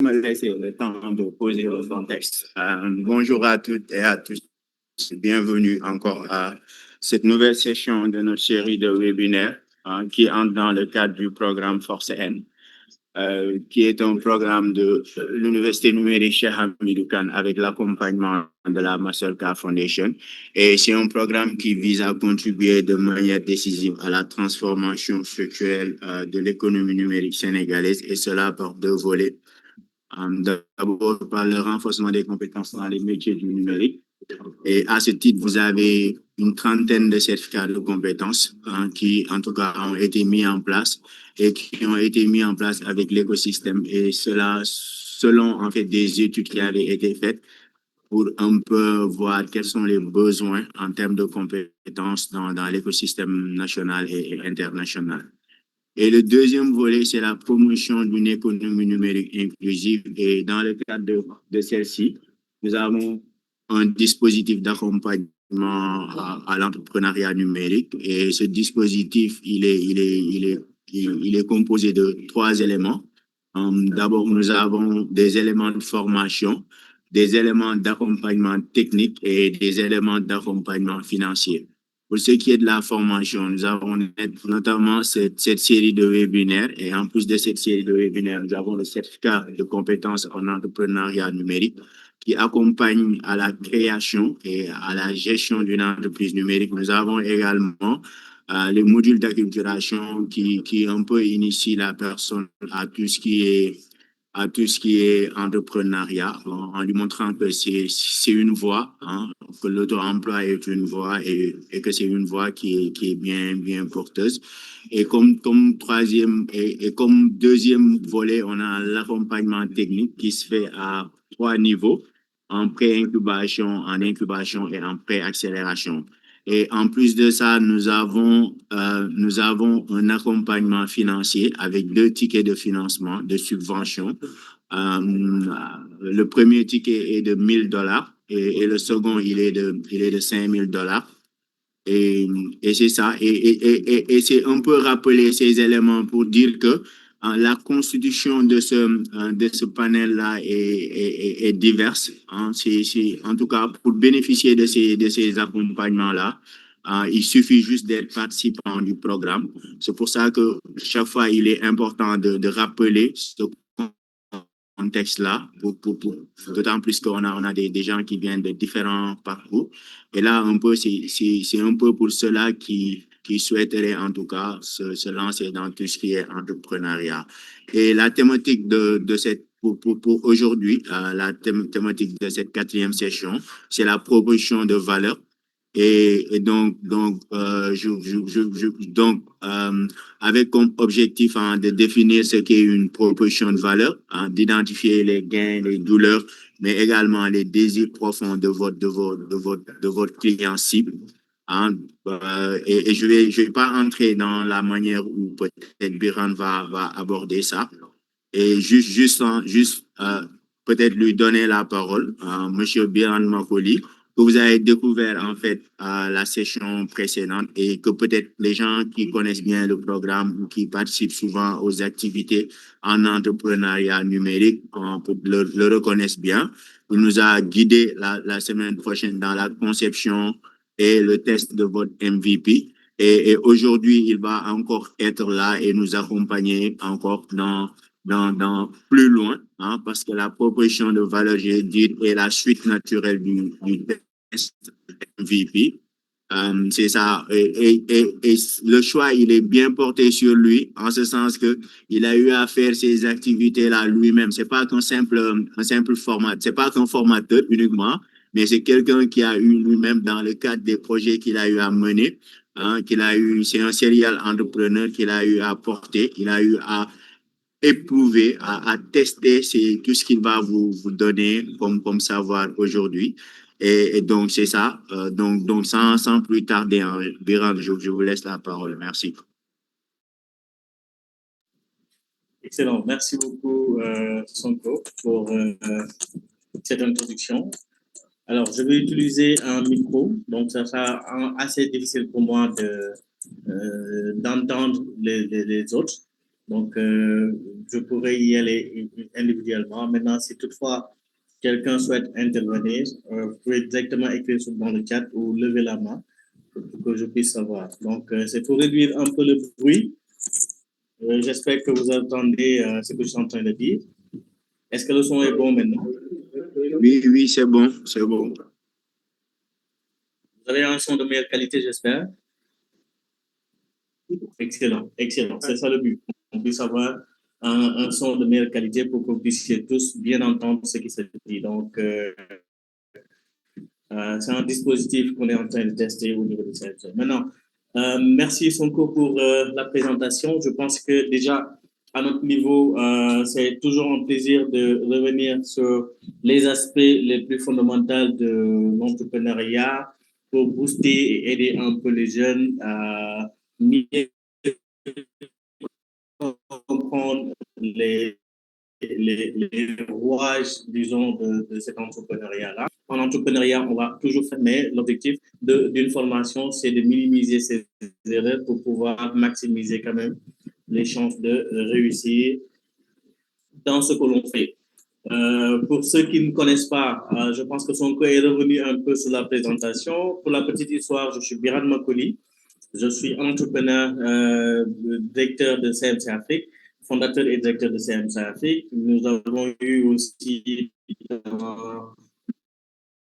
me laisser le temps de poser le contexte. Bonjour à toutes et à tous. Bienvenue encore à cette nouvelle session de notre série de webinaires qui entre dans le cadre du programme Force N, qui est un programme de l'Université numérique Cheikh Hamidou Kane avec l'accompagnement de la Mastercard Foundation. Et c'est un programme qui vise à contribuer de manière décisive à la transformation structurelle de l'économie numérique sénégalaise, et cela par deux volets. D'abord, par le renforcement des compétences dans les métiers du numérique. Et à ce titre, vous avez une trentaine de certificats de compétences qui, en tout cas, ont été mis en place et qui ont été mis en place avec l'écosystème. Et cela, selon, en fait, des études qui avaient été faites pour un peu voir quels sont les besoins en termes de compétences dans l'écosystème national et international. Et le deuxième volet, c'est la promotion d'une économie numérique inclusive. Et dans le cadre de celle-ci, nous avons un dispositif d'accompagnement à l'entrepreneuriat numérique. Et ce dispositif, il est composé de trois éléments. D'abord, nous avons des éléments de formation, des éléments d'accompagnement technique et des éléments d'accompagnement financier. Pour ce qui est de la formation, nous avons notamment cette série de webinaires, et en plus de cette série de webinaires, nous avons le certificat de compétences en entrepreneuriat numérique qui accompagne à la création et à la gestion d'une entreprise numérique. Nous avons également les modules d'acculturation qui un peu initient la personne à tout ce qui est entrepreneuriat, en lui montrant que c'est une voie, que l'auto-emploi est une voie et que c'est une voie qui est bien porteuse. Et comme troisième et comme deuxième volet, on a l'accompagnement technique qui se fait à trois niveaux, en pré-incubation, en incubation et en pré-accélération. Et en plus de ça, nous avons un accompagnement financier avec 2 tickets de financement, de subvention. Le premier ticket est de $1,000 et le second, il est de $5,000. Et c'est ça. Et c'est un peu rappeler ces éléments pour dire que la constitution de ce panel-là est diverse. En tout cas, pour bénéficier de ces accompagnements-là, il suffit juste d'être participant du programme. C'est pour ça que chaque fois, il est important de rappeler ce contexte-là, d'autant plus qu'on a des gens qui viennent de différents parcours. Et là, un peu, c'est un peu pour cela qui souhaiteraient en tout cas se lancer dans tout ce qui est entrepreneuriat. Et la thématique de cette pour aujourd'hui, la thématique de cette 4e session, c'est la proposition de valeur. Et donc, avec comme objectif de définir ce qu'est une proposition de valeur, d'identifier les gains, les douleurs, mais également les désirs profonds de votre client cible. Et je vais pas entrer dans la manière où peut-être Biran va aborder ça. Et juste peut-être lui donner la parole à Monsieur Biran Makoli, que vous avez découvert en fait à la session précédente, et que peut-être les gens qui connaissent bien le programme ou qui participent souvent aux activités en entrepreneuriat numérique le reconnaissent bien. Il nous a guidé la semaine prochaine dans la conception et le test de votre MVP. Et aujourd'hui, il va encore être là et nous accompagner encore dans plus loin, parce que la proposition de valeur, j'ai dit, est la suite naturelle du test MVP. C'est ça. Et le choix, il est bien porté sur lui, en ce sens que il a eu à faire ces activités-là lui-même. C'est pas qu'un simple format, c'est pas qu'un formateur uniquement, mais c'est quelqu'un qui a eu lui-même, dans le cadre des projets qu'il a eu à mener, c'est un serial entrepreneur qu'il a eu à porter, il a eu à éprouver, à tester tout ce qu'il va vous donner comme savoir aujourd'hui. Et donc, c'est ça. Donc sans plus tarder, Biran, je vous laisse la parole. Merci. Excellent. Merci beaucoup, Sonko, pour cette introduction. Alors, je vais utiliser un micro, donc ça sera assez difficile pour moi d'entendre les autres. Donc, je pourrais y aller individuellement. Maintenant, si toutefois quelqu'un souhaite intervenir, vous pouvez directement écrire dans le chat ou lever la main pour que je puisse savoir. Donc, c'est pour réduire un peu le bruit. J'espère que vous entendez ce que je suis en train de dire. Est-ce que le son est bon maintenant? Oui, oui, c'est bon, c'est bon. Vous avez un son de meilleure qualité, j'espère. Excellent, excellent. C'est ça le but. On puisse avoir un son de meilleure qualité pour que vous puissiez tous bien entendre ce qui se dit. Donc, c'est un dispositif qu'on est en train de tester au niveau de cette. Maintenant, merci Sonko pour la présentation. Je pense que déjà, à notre niveau, c'est toujours un plaisir de revenir sur les aspects les plus fondamentaux de l'entrepreneuriat pour booster et aider un peu les jeunes à mieux comprendre les rouages, disons, de cet entrepreneuriat-là. En entrepreneuriat, on va toujours faire, mais l'objectif d'une formation, c'est de minimiser ces erreurs pour pouvoir maximiser quand même les chances de réussir dans ce que l'on fait. Pour ceux qui ne connaissent pas, je pense que Sonko est revenu un peu sur la présentation. Pour la petite histoire, je suis Biran Makoli. Je suis entrepreneur, directeur de CMC Afrique, fondateur et directeur de CMC Afrique. Nous avons eu aussi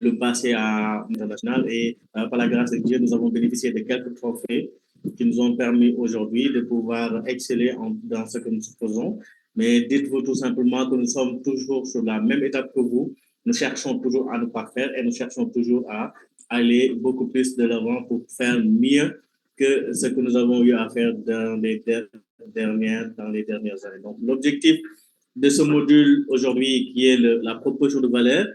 le passé à l'international et par la grâce de Dieu, nous avons bénéficié de quelques trophées qui nous ont permis aujourd'hui de pouvoir exceller dans ce que nous faisons. Mais dites-vous tout simplement que nous sommes toujours sur la même étape que vous. Nous cherchons toujours à nous parfaire et nous cherchons toujours à aller beaucoup plus de l'avant pour faire mieux que ce que nous avons eu à faire dans les dernières années. Donc, l'objectif de ce module aujourd'hui, qui est la proposition de valeur,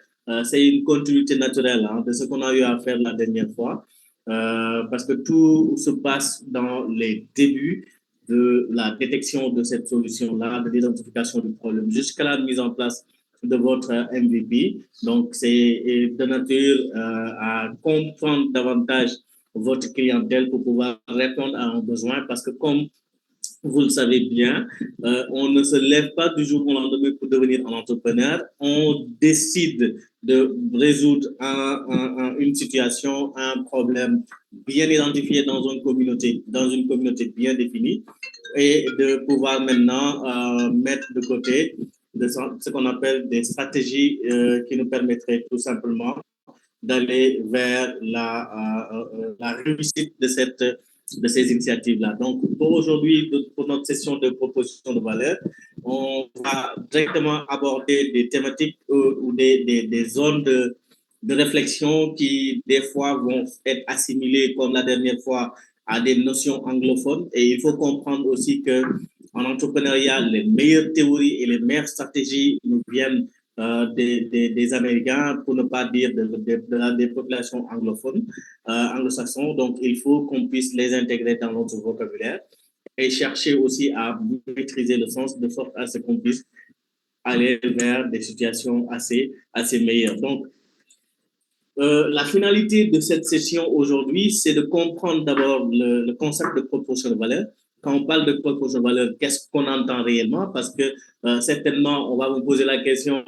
c'est une continuité naturelle de ce qu'on a eu à faire la dernière fois, parce que tout se passe dans les débuts de la détection de cette solution-là, de l'identification du problème, jusqu'à la mise en place de votre MVP. Donc, c'est de nature à comprendre davantage votre clientèle pour pouvoir répondre à un besoin, parce que comme vous le savez bien, on ne se lève pas du jour au lendemain pour devenir un entrepreneur. On décide de résoudre une situation, un problème bien identifié dans une communauté bien définie, et de pouvoir maintenant mettre de côté ce qu'on appelle des stratégies qui nous permettraient tout simplement d'aller vers la réussite de ces initiatives-là. Donc, pour aujourd'hui, pour notre session de proposition de valeur, on va directement aborder des thématiques ou des zones de réflexion qui, des fois, vont être assimilées, comme la dernière fois, à des notions anglophones. Et il faut comprendre aussi que en entrepreneuriat, les meilleures théories et les meilleures stratégies nous viennent des Américains, pour ne pas dire des populations anglophones, anglo-saxons. Donc, il faut qu'on puisse les intégrer dans notre vocabulaire et chercher aussi à maîtriser le sens de sorte à ce qu'on puisse aller vers des situations assez meilleures. Donc, la finalité de cette session aujourd'hui, c'est de comprendre d'abord le concept de proposition de valeur. Quand on parle de proposition de valeur, qu'est-ce qu'on entend réellement? Parce que certainement, on va vous poser la question,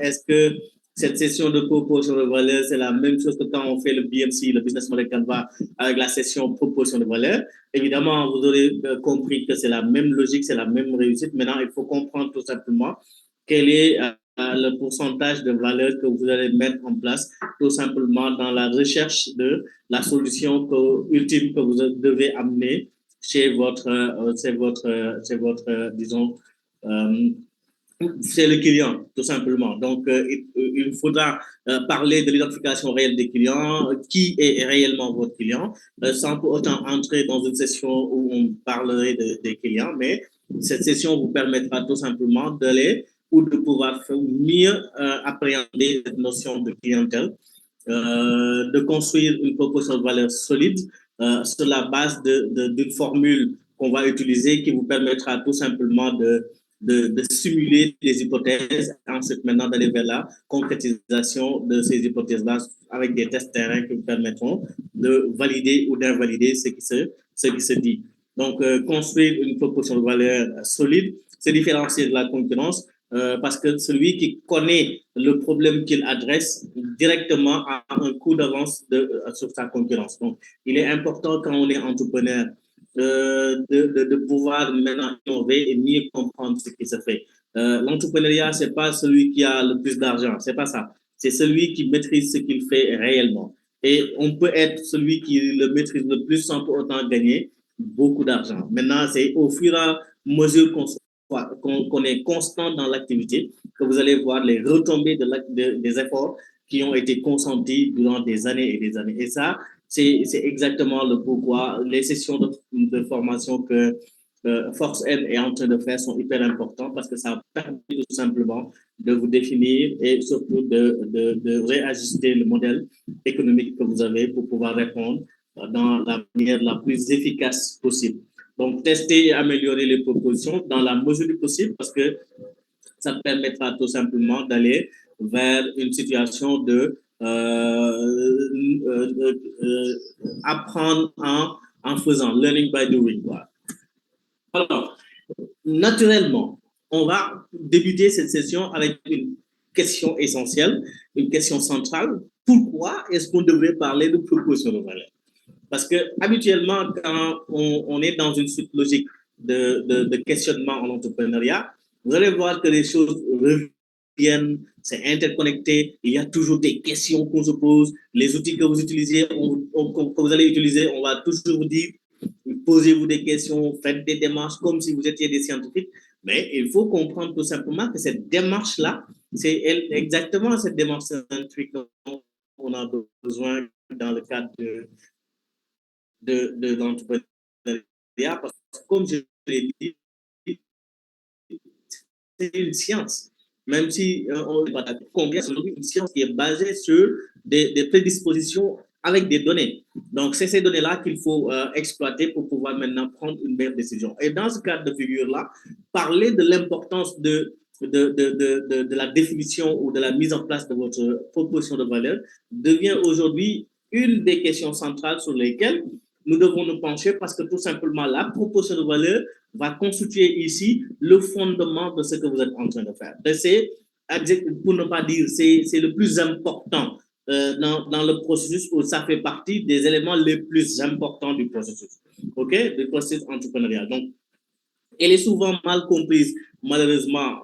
est-ce que cette session de proposition de valeur, c'est la même chose que quand on fait le BMC, le Business Model Canva, avec la session proposition de valeur? Évidemment, vous aurez compris que c'est la même logique, c'est la même réussite. Maintenant, il faut comprendre tout simplement quel est le pourcentage de valeur que vous allez mettre en place tout simplement dans la recherche de la solution ultime que vous devez amener chez votre, disons, c'est le client, tout simplement. Donc, il faudra parler de l'identification réelle des clients, qui est réellement votre client, sans pour autant entrer dans une session où on parlerait des clients, mais cette session vous permettra tout simplement d'aller ou de pouvoir mieux appréhender cette notion de clientèle, de construire une proposition de valeur solide sur la base d'une formule qu'on va utiliser qui vous permettra tout simplement de simuler les hypothèses, ensuite maintenant d'aller vers la concrétisation de ces hypothèses-là avec des tests terrain qui vous permettront de valider ou d'invalider ce qui se dit. Donc, construire une proposition de valeur solide, se différencier de la concurrence, parce que celui qui connaît le problème qu'il adresse directement a un coup d'avance sur sa concurrence. Donc, il est important quand on est entrepreneur de pouvoir maintenant innover et mieux comprendre ce qui se fait. L'entrepreneuriat, ce n'est pas celui qui a le plus d'argent, ce n'est pas ça. C'est celui qui maîtrise ce qu'il fait réellement. Et on peut être celui qui le maîtrise le plus sans pour autant gagner beaucoup d'argent. Maintenant, c'est au fur et à mesure qu'on est constant dans l'activité que vous allez voir les retombées des efforts qui ont été consentis durant des années et des années. Et ça, c'est exactement le pourquoi les sessions de formation que Force M est en train de faire sont hyper importantes parce que ça permet tout simplement de vous définir et surtout de réajuster le modèle économique que vous avez pour pouvoir répondre dans la manière la plus efficace possible. Donc, tester et améliorer les propositions dans la mesure du possible parce que ça permettra tout simplement d'aller vers une situation de apprendre en faisant, learning by doing. Voilà. Alors, naturellement, on va débuter cette session avec une question essentielle, une question centrale. Pourquoi est-ce qu'on devrait parler de proposition de valeur? Parce que habituellement, quand on est dans une suite logique de questionnement en entrepreneuriat, vous allez voir que les choses reviennent, c'est interconnecté, il y a toujours des questions qu'on se pose, les outils que vous utilisez, que vous allez utiliser, on va toujours vous dire, posez-vous des questions, faites des démarches comme si vous étiez des scientifiques, mais il faut comprendre tout simplement que cette démarche-là, c'est exactement cette démarche scientifique dont on a besoin dans le cadre de l'entrepreneuriat, parce que comme je l'ai dit, c'est une science. Même si on n'est pas d'accord, combien c'est une science qui est basée sur des prédispositions avec des données. Donc, c'est ces données-là qu'il faut exploiter pour pouvoir maintenant prendre une meilleure décision. Et dans ce cadre de figure-là, parler de l'importance de la définition ou de la mise en place de votre proposition de valeur devient aujourd'hui une des questions centrales sur lesquelles nous devons nous pencher parce que tout simplement, la proposition de valeur va constituer ici le fondement de ce que vous êtes en train de faire. C'est, pour ne pas dire, c'est le plus important dans le processus où ça fait partie des éléments les plus importants du processus, ok, du processus entrepreneurial. Donc, elle est souvent mal comprise, malheureusement,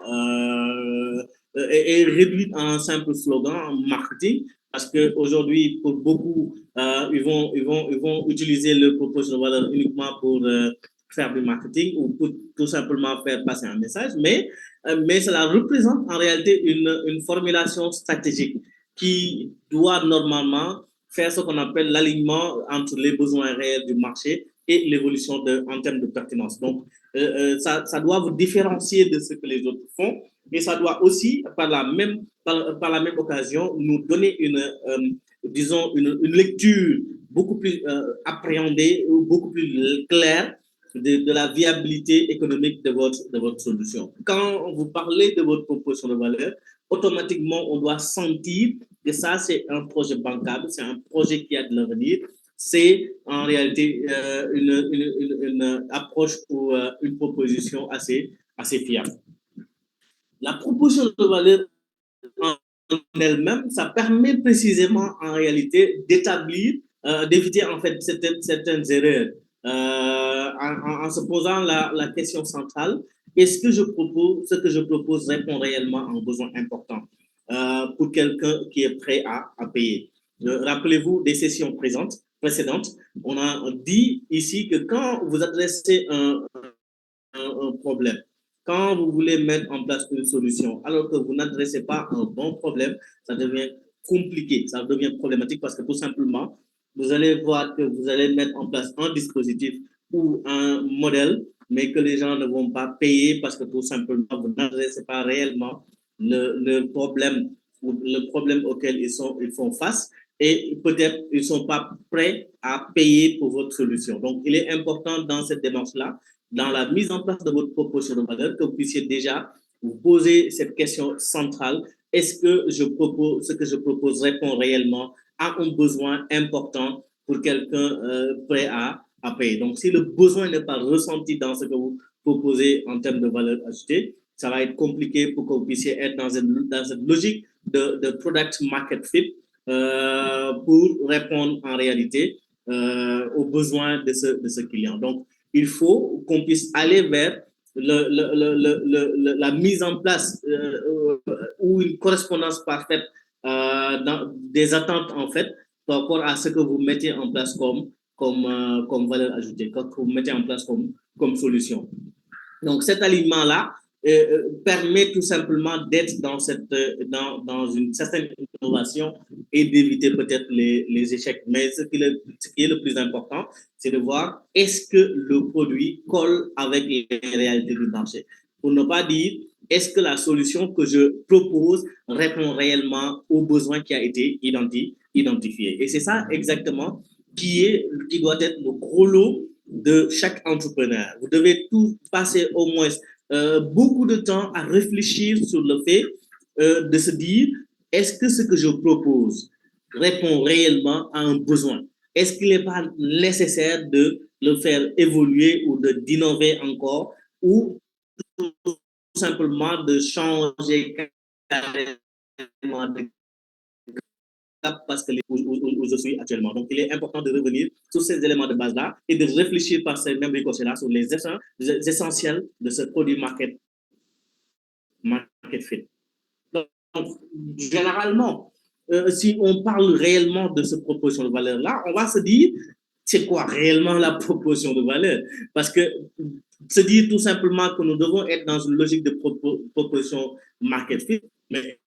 et réduite en un simple slogan en marketing, parce qu'aujourd'hui, pour beaucoup, ils vont utiliser le proposition de valeur uniquement pour faire du marketing ou pour tout simplement faire passer un message, mais cela représente en réalité une formulation stratégique qui doit normalement faire ce qu'on appelle l'alignement entre les besoins réels du marché et l'évolution en termes de pertinence. Donc, ça doit vous différencier de ce que les autres font et ça doit aussi, par la même occasion, nous donner disons, une lecture beaucoup plus appréhendée, beaucoup plus claire de la viabilité économique de votre solution. Quand vous parlez de votre proposition de valeur, automatiquement, on doit sentir que ça, c'est un projet bancable, c'est un projet qui a de l'avenir, c'est en réalité une approche ou une proposition assez fiable. La proposition de valeur en elle-même, ça permet précisément en réalité d'établir, d'éviter en fait certaines erreurs en se posant la question centrale, est-ce que ce que je propose répond réellement à un besoin important pour quelqu'un qui est prêt à payer. Rappelez-vous des sessions précédentes, on a dit ici que quand vous adressez un problème, quand vous voulez mettre en place une solution, alors que vous n'adressez pas un bon problème, ça devient compliqué, ça devient problématique parce que tout simplement, vous allez voir que vous allez mettre en place un dispositif ou un modèle, mais que les gens ne vont pas payer parce que tout simplement, vous n'adressez pas réellement le problème auquel ils font face et peut-être ils ne sont pas prêts à payer pour votre solution. Donc, il est important dans cette démarche-là, dans la mise en place de votre proposition de valeur, que vous puissiez déjà vous poser cette question centrale. Est-ce que ce que je propose répond réellement à un besoin important pour quelqu'un prêt à payer. Donc, si le besoin n'est pas ressenti dans ce que vous proposez en termes de valeur ajoutée, ça va être compliqué pour que vous puissiez être dans cette logique de product market fit pour répondre en réalité aux besoins de ce client. Donc, il faut qu'on puisse aller vers la mise en place ou une correspondance parfaite des attentes, en fait, par rapport à ce que vous mettez en place comme valeur ajoutée, que vous mettez en place comme solution. Donc, cet alignement-là permet tout simplement d'être dans une certaine innovation et d'éviter peut-être les échecs. Mais ce qui est le plus important, c'est de voir est-ce que le produit colle avec les réalités du marché. Pour ne pas dire est-ce que la solution que je propose répond réellement aux besoins qui a été identifié. Et c'est ça exactement qui doit être le gros lot de chaque entrepreneur. Vous devez tout passer au moins beaucoup de temps à réfléchir sur le fait de se dire est-ce que ce que je propose répond réellement à un besoin? Est-ce qu'il n'est pas nécessaire de le faire évoluer ou d'innover encore ou tout simplement de changer carrément de parce que où je suis actuellement. Donc, il est important de revenir sur ces éléments de base-là et de réfléchir par ces mêmes ricochets-là sur les essentiels de ce produit market fit. Donc, généralement, si on parle réellement de cette proposition de valeur-là, on va se dire, c'est quoi réellement la proposition de valeur? Parce que se dire tout simplement que nous devons être dans une logique de proposition market fit, mais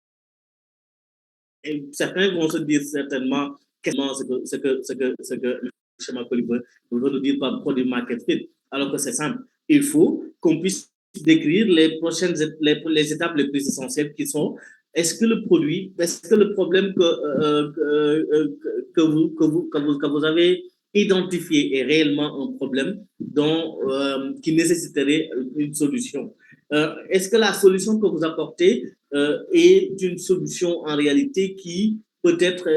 et certains vont se dire certainement ce que Chemin veut nous dire par produit market fit, alors que c'est simple. Il faut qu'on puisse décrire les étapes les plus essentielles qui sont est-ce que le problème que vous avez identifié est réellement un problème qui nécessiterait une solution? Est-ce que la solution que vous apportez est une solution en réalité qui peut-être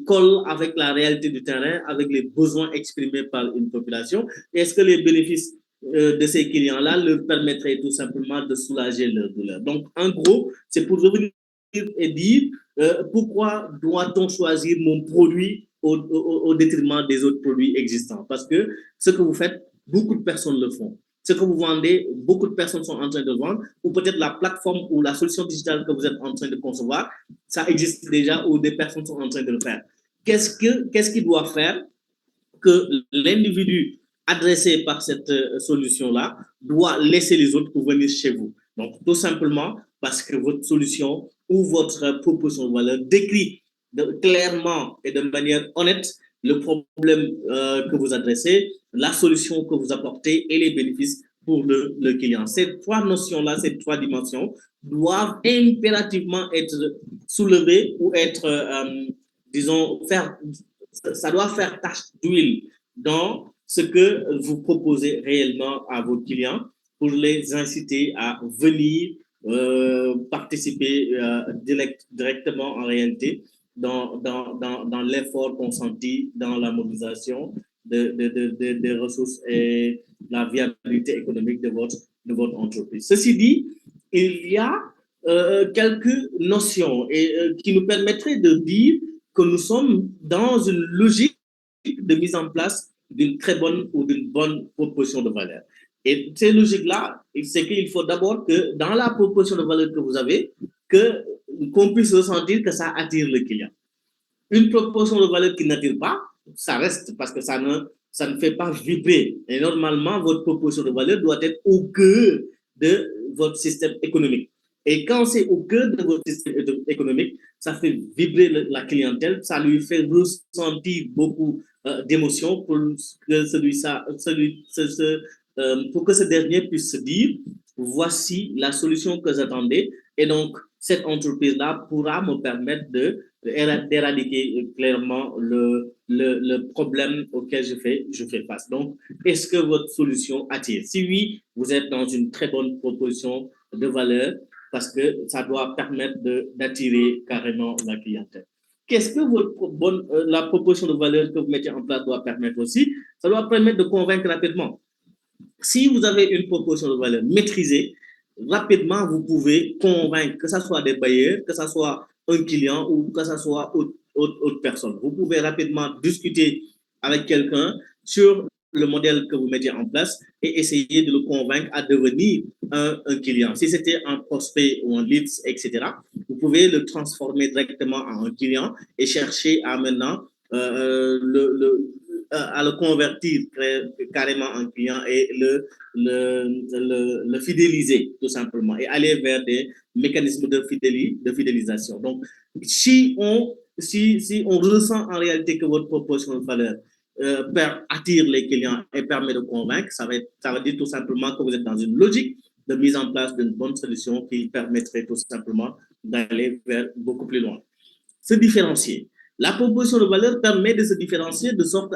colle avec la réalité du terrain, avec les besoins exprimés par une population? Est-ce que les bénéfices de ces clients-là leur permettraient tout simplement de soulager leur douleur? Donc, en gros, c'est pour revenir et dire pourquoi doit-on choisir mon produit au détriment des autres produits existants? Parce que ce que vous faites, beaucoup de personnes le font. Ce que vous vendez, beaucoup de personnes sont en train de le vendre, ou peut-être la plateforme ou la solution digitale que vous êtes en train de concevoir, ça existe déjà ou des personnes sont en train de le faire. Qu'est-ce qu'il doit faire que l'individu adressé par cette solution-là doit laisser les autres pour venir chez vous? Donc, tout simplement parce que votre solution ou votre proposition de valeur décrit clairement et de manière honnête le problème que vous adressez, la solution que vous apportez et les bénéfices pour le client. Ces trois notions-là, ces trois dimensions doivent impérativement être soulevées ou être, disons, ça doit faire tache d'huile dans ce que vous proposez réellement à vos clients pour les inciter à venir participer directement en réalité dans l'effort consenti dans la mobilisation des ressources et la viabilité économique de votre entreprise. Ceci dit, il y a quelques notions qui nous permettraient de dire que nous sommes dans une logique de mise en place d'une très bonne ou d'une bonne proposition de valeur. Et ces logiques-là, c'est qu'il faut d'abord que dans la proposition de valeur que vous avez, qu'on puisse ressentir que ça attire le client. Une proposition de valeur qui n'attire pas, ça reste parce que ça ne fait pas vibrer. Et normalement, votre proposition de valeur doit être au cœur de votre système économique. Et quand c'est au cœur de votre système économique, ça fait vibrer la clientèle, ça lui fait ressentir beaucoup d'émotions pour pour que ce dernier puisse se dire voici la solution que j'attendais. Et donc, cette entreprise-là pourra me permettre d'éradiquer clairement le problème auquel je fais face. Donc, est-ce que votre solution attire? Si oui, vous êtes dans une très bonne proposition de valeur parce que ça doit permettre d'attirer carrément la clientèle. qu'est-ce que la proposition de valeur que vous mettez en place doit permettre aussi? Ça doit permettre de convaincre rapidement. Si vous avez une proposition de valeur maîtrisée, rapidement, vous pouvez convaincre, que ce soit des bailleurs, que ce soit un client ou que ce soit autre personne. Vous pouvez rapidement discuter avec quelqu'un sur le modèle que vous mettez en place et essayer de le convaincre à devenir un client. Si c'était un prospect ou un lead, etc., vous pouvez le transformer directement en un client et chercher à maintenant à le convertir carrément en client et le fidéliser tout simplement et aller vers des mécanismes de fidélisation. Donc, si on ressent en réalité que votre proposition de valeur attire les clients et permet de convaincre, ça veut dire tout simplement que vous êtes dans une logique de mise en place d'une bonne solution qui permettrait tout simplement d'aller vers beaucoup plus loin. Se différencier. La proposition de valeur permet de se différencier dans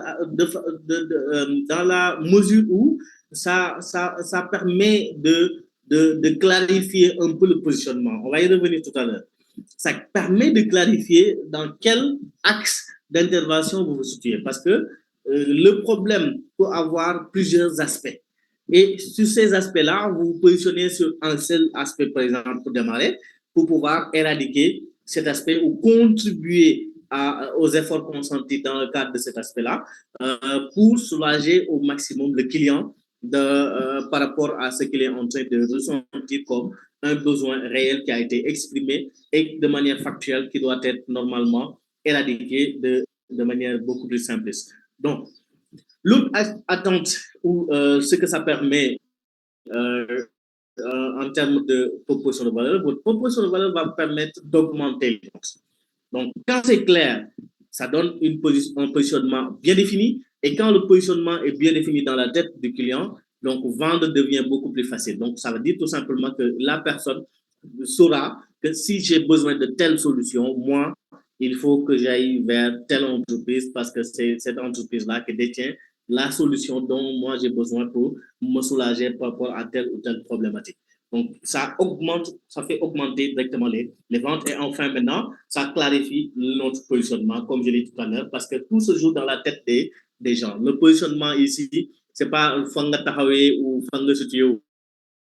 la mesure où ça permet de clarifier un peu le positionnement. On va y revenir tout à l'heure. Ça permet de clarifier dans quel axe d'intervention vous vous situez. Parce que le problème peut avoir plusieurs aspects. Et sur ces aspects-là, vous vous positionnez sur un seul aspect, par exemple, pour démarrer, pour pouvoir éradiquer cet aspect ou contribuer aux efforts consentis dans le cadre de cet aspect-là pour soulager au maximum le client par rapport à ce qu'il est en train de ressentir comme un besoin réel qui a été exprimé et de manière factuelle qui doit être normalement éradiqué de manière beaucoup plus simple. Donc, l'autre attente ou ce que ça permet en termes de proposition de valeur, votre proposition de valeur va permettre d'augmenter les ventes. Donc, quand c'est clair, ça donne un positionnement bien défini. Et quand le positionnement est bien défini dans la tête du client, donc vendre devient beaucoup plus facile. Donc, ça veut dire tout simplement que la personne saura que si j'ai besoin de telle solution, moi, il faut que j'aille vers telle entreprise parce que c'est cette entreprise-là qui détient la solution dont moi j'ai besoin pour me soulager par rapport à telle ou telle problématique. Donc, ça fait augmenter directement les ventes. Et enfin, maintenant, ça clarifie notre positionnement, comme je l'ai dit tout à l'heure, parce que tout se joue dans la tête des gens. Le positionnement ici, c'est pas Fanga Tahawe ou Fanga Studio.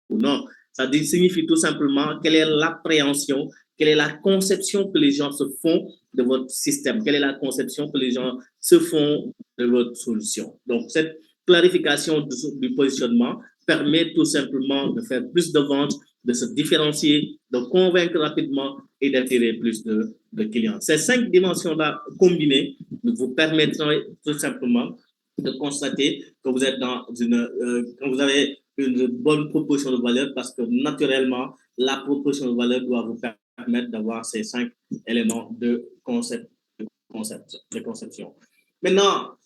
Non, ça signifie tout simplement quelle est l'appréhension, quelle est la conception que les gens se font de votre système, quelle est la conception que les gens se font de votre solution. Donc, cette clarification du positionnement permet tout simplement de faire plus de ventes, de se différencier, de convaincre rapidement et d'attirer plus de clients. Ces 5 dimensions-là combinées vous permettront tout simplement de constater que vous êtes quand vous avez une bonne proposition de valeur parce que naturellement, la proposition de valeur doit vous permettre d'avoir ces 5 éléments de conception. Maintenant,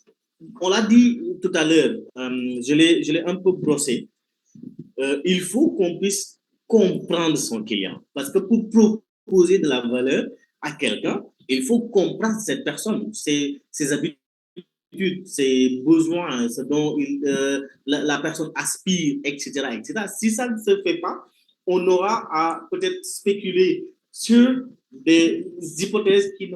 on l'a dit tout à l'heure, je l'ai un peu brossé. Il faut qu'on puisse comprendre son client. Parce que pour proposer de la valeur à quelqu'un, il faut comprendre cette personne, ses habitudes, ses besoins, ce dont la personne aspire, etc., etc. Si ça ne se fait pas, on aura à peut-être spéculer sur des hypothèses qui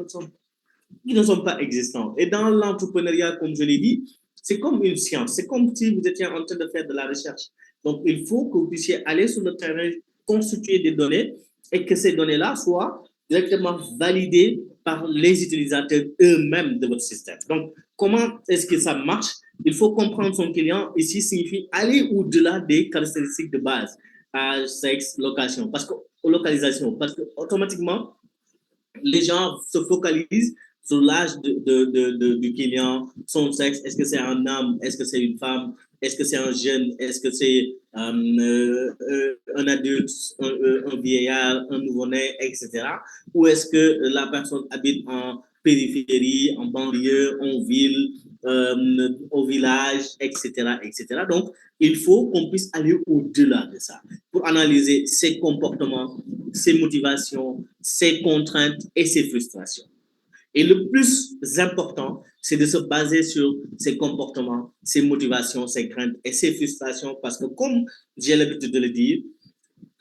ne sont pas existantes. Et dans l'entrepreneuriat, comme je l'ai dit, c'est comme une science. C'est comme si vous étiez en train de faire de la recherche. Donc, il faut que vous puissiez aller sur le terrain, constituer des données et que ces données-là soient directement validées par les utilisateurs eux-mêmes de votre système. Donc, comment est-ce que ça marche? Il faut comprendre son client. Ici, signifie aller au-delà des caractéristiques de base, âge, sexe, localisation. Parce que automatiquement, les gens se focalisent sur l'âge du client, son sexe, est-ce que c'est un homme, est-ce que c'est une femme, est-ce que c'est un jeune, est-ce que c'est un adulte, un vieillard, un nouveau-né, etc. Ou est-ce que la personne habite en périphérie, en banlieue, en ville, au village, etc., etc. Donc, il faut qu'on puisse aller au-delà de ça pour analyser ses comportements, ses motivations, ses contraintes et ses frustrations. Et le plus important, c'est de se baser sur ses comportements, ses motivations, ses craintes et ses frustrations parce que, comme j'ai l'habitude de le dire,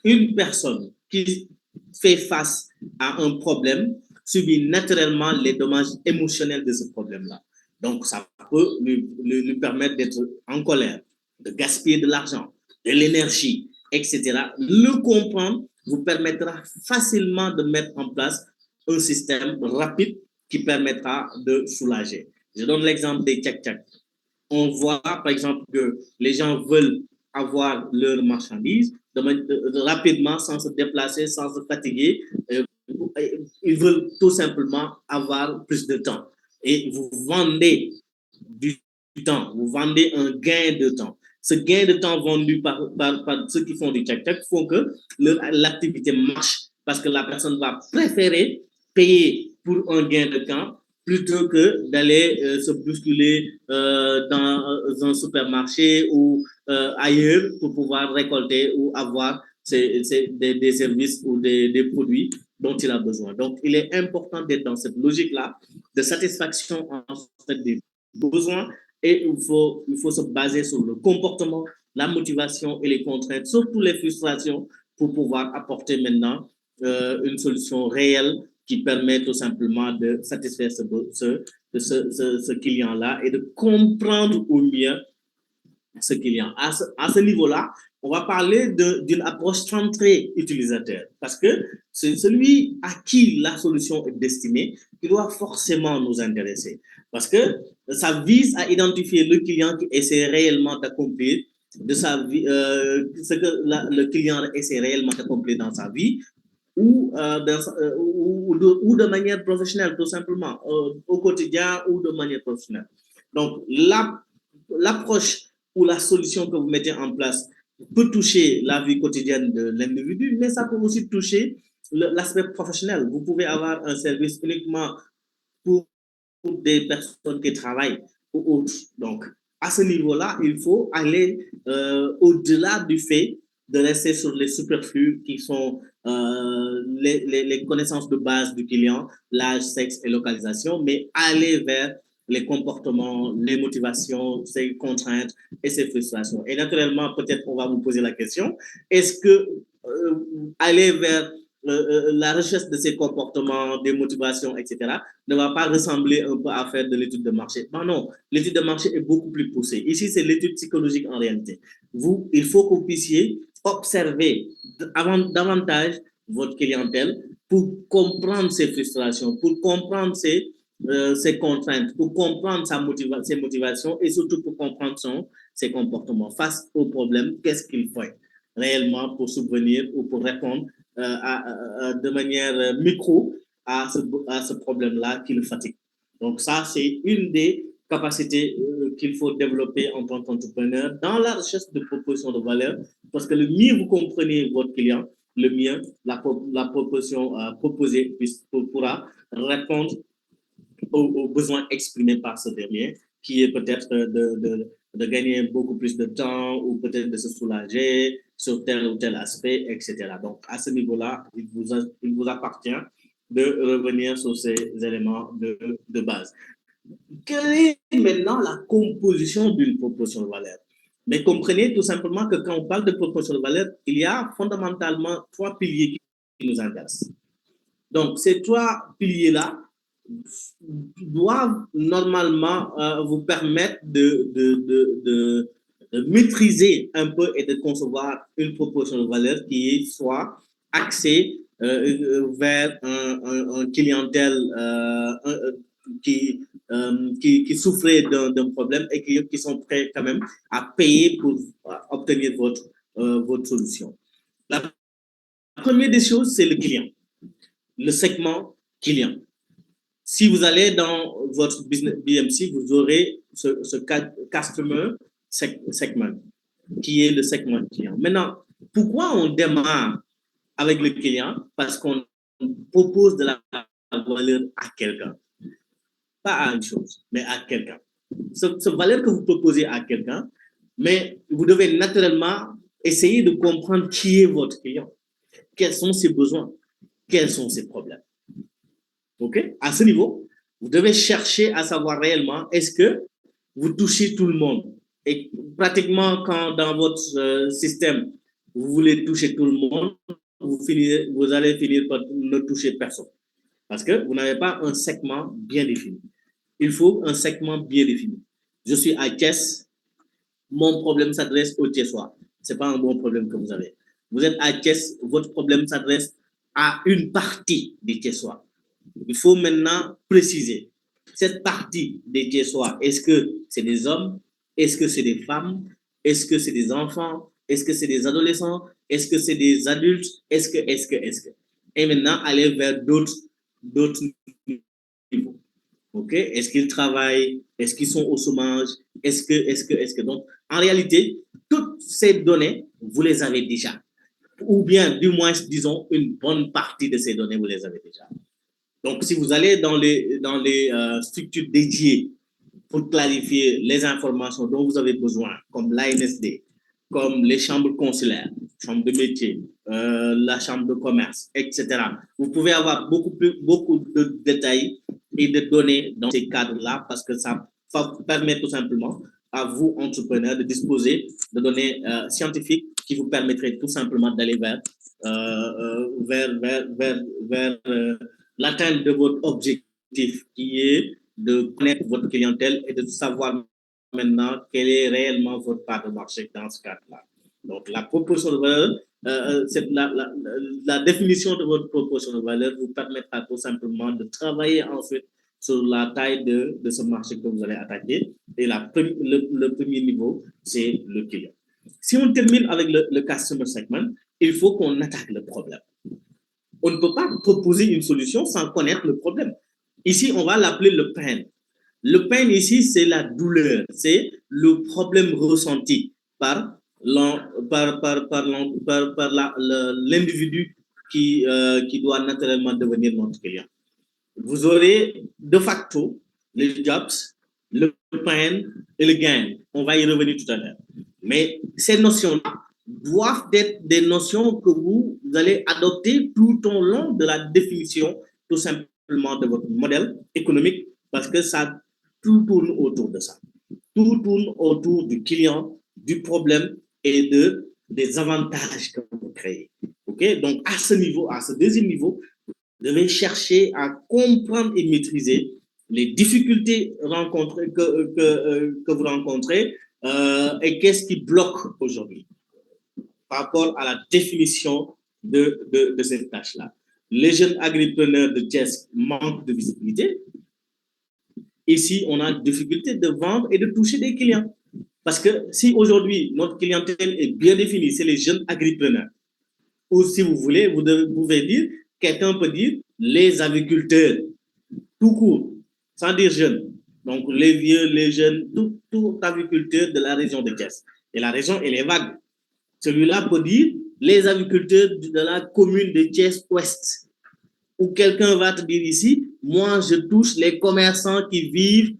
une personne qui fait face à un problème subit naturellement les dommages émotionnels de ce problème-là. Donc, ça peut lui permettre d'être en colère, de gaspiller de l'argent, de l'énergie, etc. Le comprendre vous permettra facilement de mettre en place un système rapide qui permettra de soulager. Je donne l'exemple des tchak-tchak. On voit, par exemple, que les gens veulent avoir leurs marchandises rapidement, sans se déplacer, sans se fatiguer. Ils veulent tout simplement avoir plus de temps. Et vous vendez du temps, vous vendez un gain de temps. Ce gain de temps vendu par ceux qui font du tchak-tchak font que l'activité marche parce que la personne va préférer payer pour un gain de temps plutôt que d'aller se bousculer dans un supermarché ou ailleurs pour pouvoir récolter ou avoir des services ou des produits dont il a besoin. Donc, il est important d'être dans cette logique-là de satisfaction en fait, des besoins et il faut se baser sur le comportement, la motivation et les contraintes, surtout les frustrations pour pouvoir apporter maintenant une solution réelle qui permet tout simplement de satisfaire ce client-là et de comprendre au mieux ce client. À ce niveau-là, on va parler d'une approche centrée utilisateur parce que c'est celui à qui la solution est destinée qui doit forcément nous intéresser parce que ça vise à identifier le client qui essaie réellement d'accomplir de sa vie, ce que le client essaie réellement d'accomplir dans sa vie ou de manière professionnelle, tout simplement, au quotidien ou de manière professionnelle. Donc, l'approche ou la solution que vous mettez en place peut toucher la vie quotidienne de l'individu, mais ça peut aussi toucher l'aspect professionnel. Vous pouvez avoir un service uniquement pour des personnes qui travaillent ou autres. Donc, à ce niveau-là, il faut aller au-delà du fait de rester sur les superflus qui sont les connaissances de base du client, l'âge, sexe et localisation, mais aller vers les comportements, les motivations, ses contraintes et ses frustrations. Et naturellement, peut-être on va vous poser la question, est-ce que aller vers la recherche de ces comportements, des motivations, etc., ne va pas ressembler un peu à faire de l'étude de marché? Non, non, l'étude de marché est beaucoup plus poussée. Ici, c'est l'étude psychologique en réalité. Il faut que vous puissiez observer davantage votre clientèle pour comprendre ses frustrations, pour comprendre ses contraintes, pour comprendre ses motivations et surtout pour comprendre ses comportements. Face au problème, qu'est-ce qu'il faut réellement pour subvenir ou pour répondre de manière micro à ce problème-là qui le fatigue. Donc ça, c'est une des capacités qu'il faut développer en tant qu'entrepreneur dans la recherche de propositions de valeur, parce que le mieux vous comprenez votre client, le mieux la proposition proposée pourra répondre aux besoins exprimés par ce dernier, qui est peut-être de gagner beaucoup plus de temps ou peut-être de se soulager sur tel ou tel aspect, etc. Donc, à ce niveau-là, il vous appartient de revenir sur ces éléments de base. Quelle est maintenant la composition d'une proposition de valeur? Mais comprenez tout simplement que quand on parle de proposition de valeur, il y a fondamentalement 3 piliers qui nous intéressent. Donc, ces 3 piliers-là doivent normalement vous permettre de maîtriser un peu et de concevoir une proposition de valeur qui soit axée vers un clientèle qui souffrait d'un problème et qui sont prêts quand même à payer pour obtenir votre solution. La première des choses, c'est le client, le segment client. Si vous allez dans votre business BMC, vous aurez ce customer segment qui est le segment client. Maintenant, pourquoi on démarre avec le client? Parce qu'on propose de la valeur à quelqu'un. Pas à une chose, mais à quelqu'un. Cette valeur que vous proposez à quelqu'un, mais vous devez naturellement essayer de comprendre qui est votre client. Quels sont ses besoins? Quels sont ses problèmes? OK? À ce niveau, vous devez chercher à savoir réellement est-ce que vous touchez tout le monde. Et pratiquement, quand dans votre système, vous voulez toucher tout le monde, vous allez finir par ne toucher personne. Parce que vous n'avez pas un segment bien défini. Il faut un segment bien défini. Je suis à Thiès, mon problème s'adresse aux Thiessois. Ce n'est pas un bon problème que vous avez. Vous êtes à Thiès, votre problème s'adresse à une partie des Thiessois. Il faut maintenant préciser cette partie des Thiessois. Est-ce que c'est des hommes? Est-ce que c'est des femmes? Est-ce que c'est des enfants? Est-ce que c'est des adolescents? Est-ce que c'est des adultes? Est-ce que? Et maintenant, aller vers d'autres niveaux. OK? Est-ce qu'ils travaillent? Est-ce qu'ils sont au chômage? Est-ce que? Donc, en réalité, toutes ces données, vous les avez déjà. Ou bien, du moins, disons, une bonne partie de ces données, vous les avez déjà. Donc, si vous allez dans les structures dédiées pour clarifier les informations dont vous avez besoin, comme l'ANSD, comme les chambres consulaires, chambres de métier, la chambre de commerce, etc. Vous pouvez avoir beaucoup de détails et de données dans ces cadres-là parce que ça permet tout simplement à vous, entrepreneurs, de disposer de données scientifiques qui vous permettraient tout simplement d'aller vers l'atteinte de votre objectif qui est de connaître votre clientèle et de savoir maintenant quelle est réellement votre part de marché dans ce cadre-là. Donc, la proposition de valeur, la définition de votre proposition de valeur vous permettra tout simplement de travailler ensuite sur la taille de ce marché que vous allez attaquer. Et le premier niveau, c'est le client. Si on termine avec le customer segment, il faut qu'on attaque le problème. On ne peut pas proposer une solution sans connaître le problème. Ici, on va l'appeler le pain. Le pain ici, c'est la douleur, c'est le problème ressenti par l'individu qui doit naturellement devenir notre client. Vous aurez de facto les jobs, le pain et le gain. On va y revenir tout à l'heure. Mais ces notions-là doivent être des notions que vous allez adopter tout au long de la définition, tout simplement, de votre modèle économique, parce que ça, tout tourne autour de ça. Tout tourne autour du client, du problème et des avantages que vous créez. Okay? Donc, à ce niveau, à ce deuxième niveau, vous devez chercher à comprendre et maîtriser les difficultés que vous rencontrez et qu'est-ce qui bloque aujourd'hui par rapport à la définition de cette tâche-là. Les jeunes agripreneurs de Thiès manquent de visibilité. Ici, on a une difficulté de vendre et de toucher des clients. Parce que si aujourd'hui, notre clientèle est bien définie, c'est les jeunes agripreneurs. Ou si vous voulez, vous pouvez dire, quelqu'un peut dire les agriculteurs, tout court, sans dire jeunes. Donc, les vieux, les jeunes, tout agriculteur de la région de Thiès. Et la région, elle est vague. Celui-là peut dire les agriculteurs de la commune de Thiès-Ouest. Ou quelqu'un va te dire ici, moi, je touche les commerçants qui vivent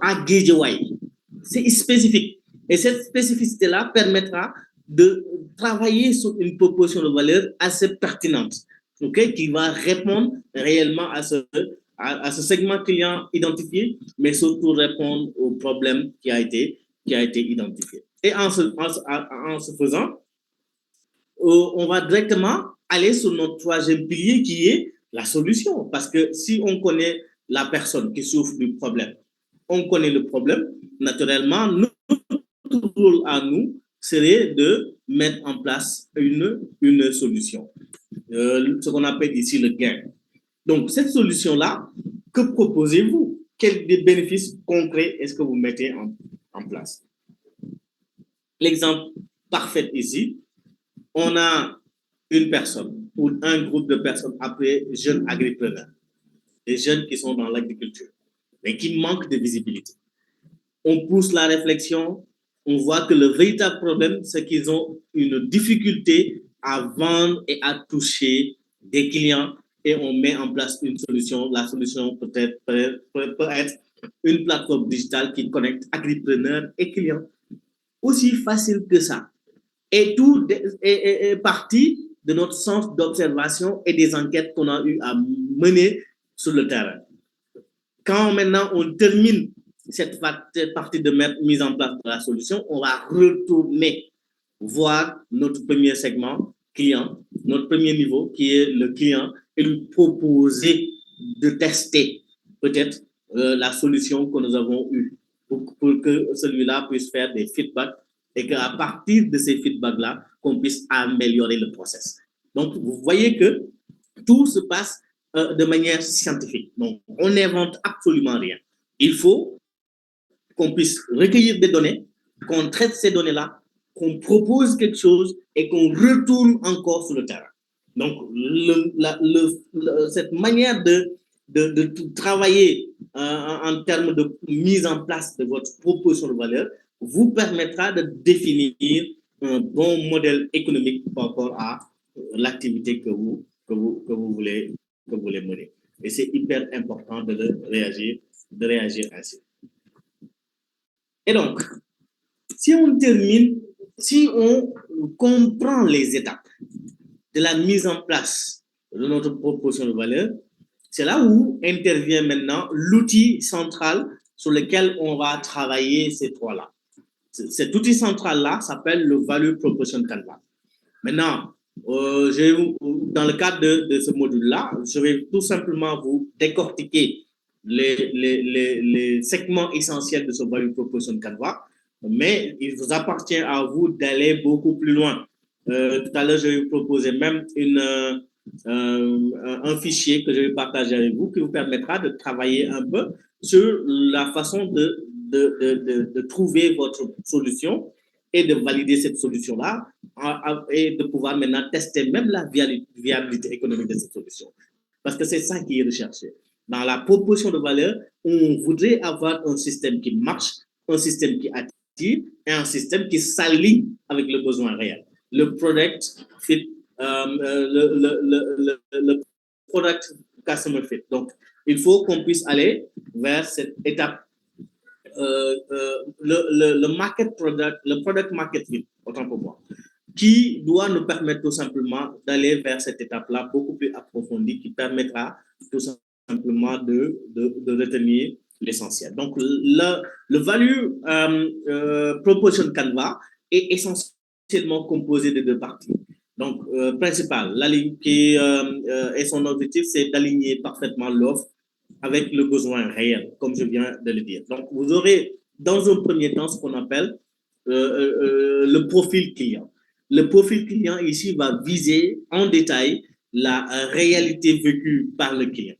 à Guédiawaye. C'est spécifique. Et cette spécificité-là permettra de travailler sur une proposition de valeur assez pertinente, okay, qui va répondre réellement à ce segment client identifié, mais surtout répondre au problème qui a été identifié. Et en ce faisant, on va directement aller sur notre troisième pilier qui est la solution. Parce que si on connaît la personne qui souffre du problème, on connaît le problème, naturellement, notre rôle à nous serait de mettre en place une solution. Ce qu'on appelle ici le gain. Donc, cette solution-là, que proposez-vous? Quels bénéfices concrets est-ce que vous mettez en place? L'exemple parfait ici, on a une personne ou un groupe de personnes appelées jeunes agripreneurs, des jeunes qui sont dans l'agriculture, mais qui manquent de visibilité. On pousse la réflexion, on voit que le véritable problème, c'est qu'ils ont une difficulté à vendre et à toucher des clients et on met en place une solution. La solution peut être une plateforme digitale qui connecte agripreneurs et clients. Aussi facile que ça. Et tout est parti de notre sens d'observation et des enquêtes qu'on a eu à mener sur le terrain. Quand maintenant on termine cette partie de mise en place de la solution, on va retourner voir notre premier segment client, notre premier niveau qui est le client et lui proposer de tester peut-être la solution que nous avons eue pour que celui-là puisse faire des feedbacks et qu'à partir de ces feedbacks-là, qu'on puisse améliorer le process. Donc, vous voyez que tout se passe de manière scientifique. Donc, on n'invente absolument rien. Il faut qu'on puisse recueillir des données, qu'on traite ces données-là, qu'on propose quelque chose et qu'on retourne encore sur le terrain. Donc, cette manière de travailler en termes de mise en place de votre proposition de valeur vous permettra de définir un bon modèle économique par rapport à l'activité que vous voulez mener. Et c'est hyper important de réagir ainsi. Et donc, si on comprend les étapes de la mise en place de notre proposition de valeur, c'est là où intervient maintenant l'outil central sur lequel on va travailler ces trois-là. Cet outil central-là s'appelle le Value Proposition Canvas. Maintenant, dans le cadre de ce module-là, je vais tout simplement vous décortiquer les segments essentiels de ce Value Proposition Canvas, mais il vous appartient à vous d'aller beaucoup plus loin. Tout à l'heure, je vais vous proposer même un fichier que je vais partager avec vous qui vous permettra de travailler un peu sur la façon de trouver votre solution et de valider cette solution-là et de pouvoir maintenant tester même la viabilité économique de cette solution. Parce que c'est ça qui est recherché. Dans la proposition de valeur, on voudrait avoir un système qui marche, un système qui attire et un système qui s'aligne avec le besoin réel. Le product fit, le product customer fit. Donc, il faut qu'on puisse aller vers cette étape le product market fit, autant pour moi, qui doit nous permettre tout simplement d'aller vers cette étape-là beaucoup plus approfondie, qui permettra tout simplement de retenir l'essentiel. Donc, le Value Proposition Canvas est essentiellement composé de deux parties. Donc, principal, et son objectif, c'est d'aligner parfaitement l'offre avec le besoin réel, comme je viens de le dire. Donc, vous aurez dans un premier temps ce qu'on appelle le profil client. Le profil client ici va viser en détail la réalité vécue par le client.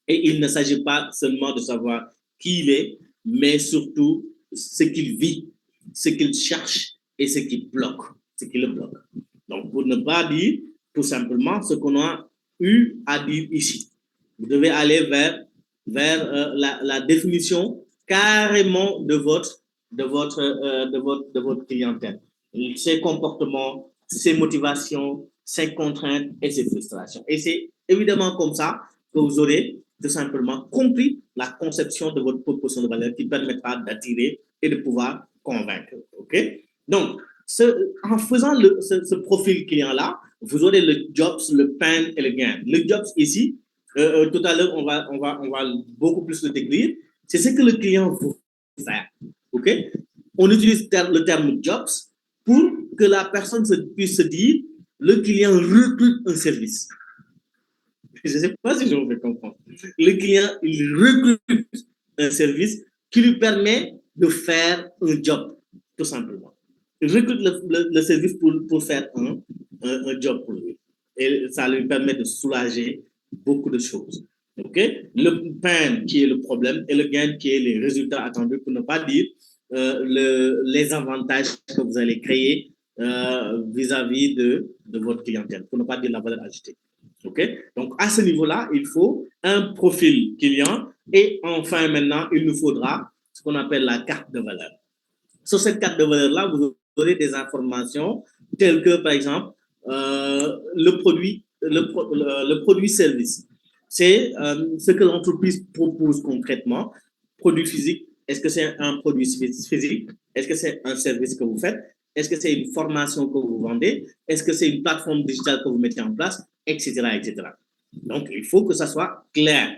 Et il ne s'agit pas seulement de savoir qui il est, mais surtout ce qu'il vit, ce qu'il cherche et ce qui le bloque. Donc, pour ne pas dire tout simplement ce qu'on a eu à dire ici. Vous devez aller vers la définition carrément de votre clientèle. Ses comportements, ses motivations, ses contraintes et ses frustrations. Et c'est évidemment comme ça que vous aurez tout simplement compris la conception de votre proposition de valeur qui permettra d'attirer et de pouvoir convaincre. OK? Donc, en faisant ce profil client-là, vous aurez le jobs, le pain et le gain. Le jobs ici, tout à l'heure, on va beaucoup plus le décrire. C'est ce que le client veut faire. OK? On utilise le terme jobs pour que la personne puisse se dire le client recrute un service. Je ne sais pas si je vous fais comprendre. Le client, il recrute un service qui lui permet de faire un job, tout simplement. Il recrute le service pour faire un job pour lui. Et ça lui permet de soulager beaucoup de choses. Okay? Le pain qui est le problème et le gain qui est les résultats attendus, pour ne pas dire les avantages que vous allez créer vis-à-vis de votre clientèle, pour ne pas dire la valeur ajoutée. Okay? Donc, à ce niveau-là, il faut un profil client et enfin, maintenant, il nous faudra ce qu'on appelle la carte de valeur. Sur cette carte de valeur-là, vous aurez des informations telles que, par exemple, le produit service. C'est ce que l'entreprise propose concrètement. Produit physique, est-ce que c'est un produit physique? Est-ce que c'est un service que vous faites? Est-ce que c'est une formation que vous vendez? Est-ce que c'est une plateforme digitale que vous mettez en place? Etc., etc. Donc, il faut que ça soit clair.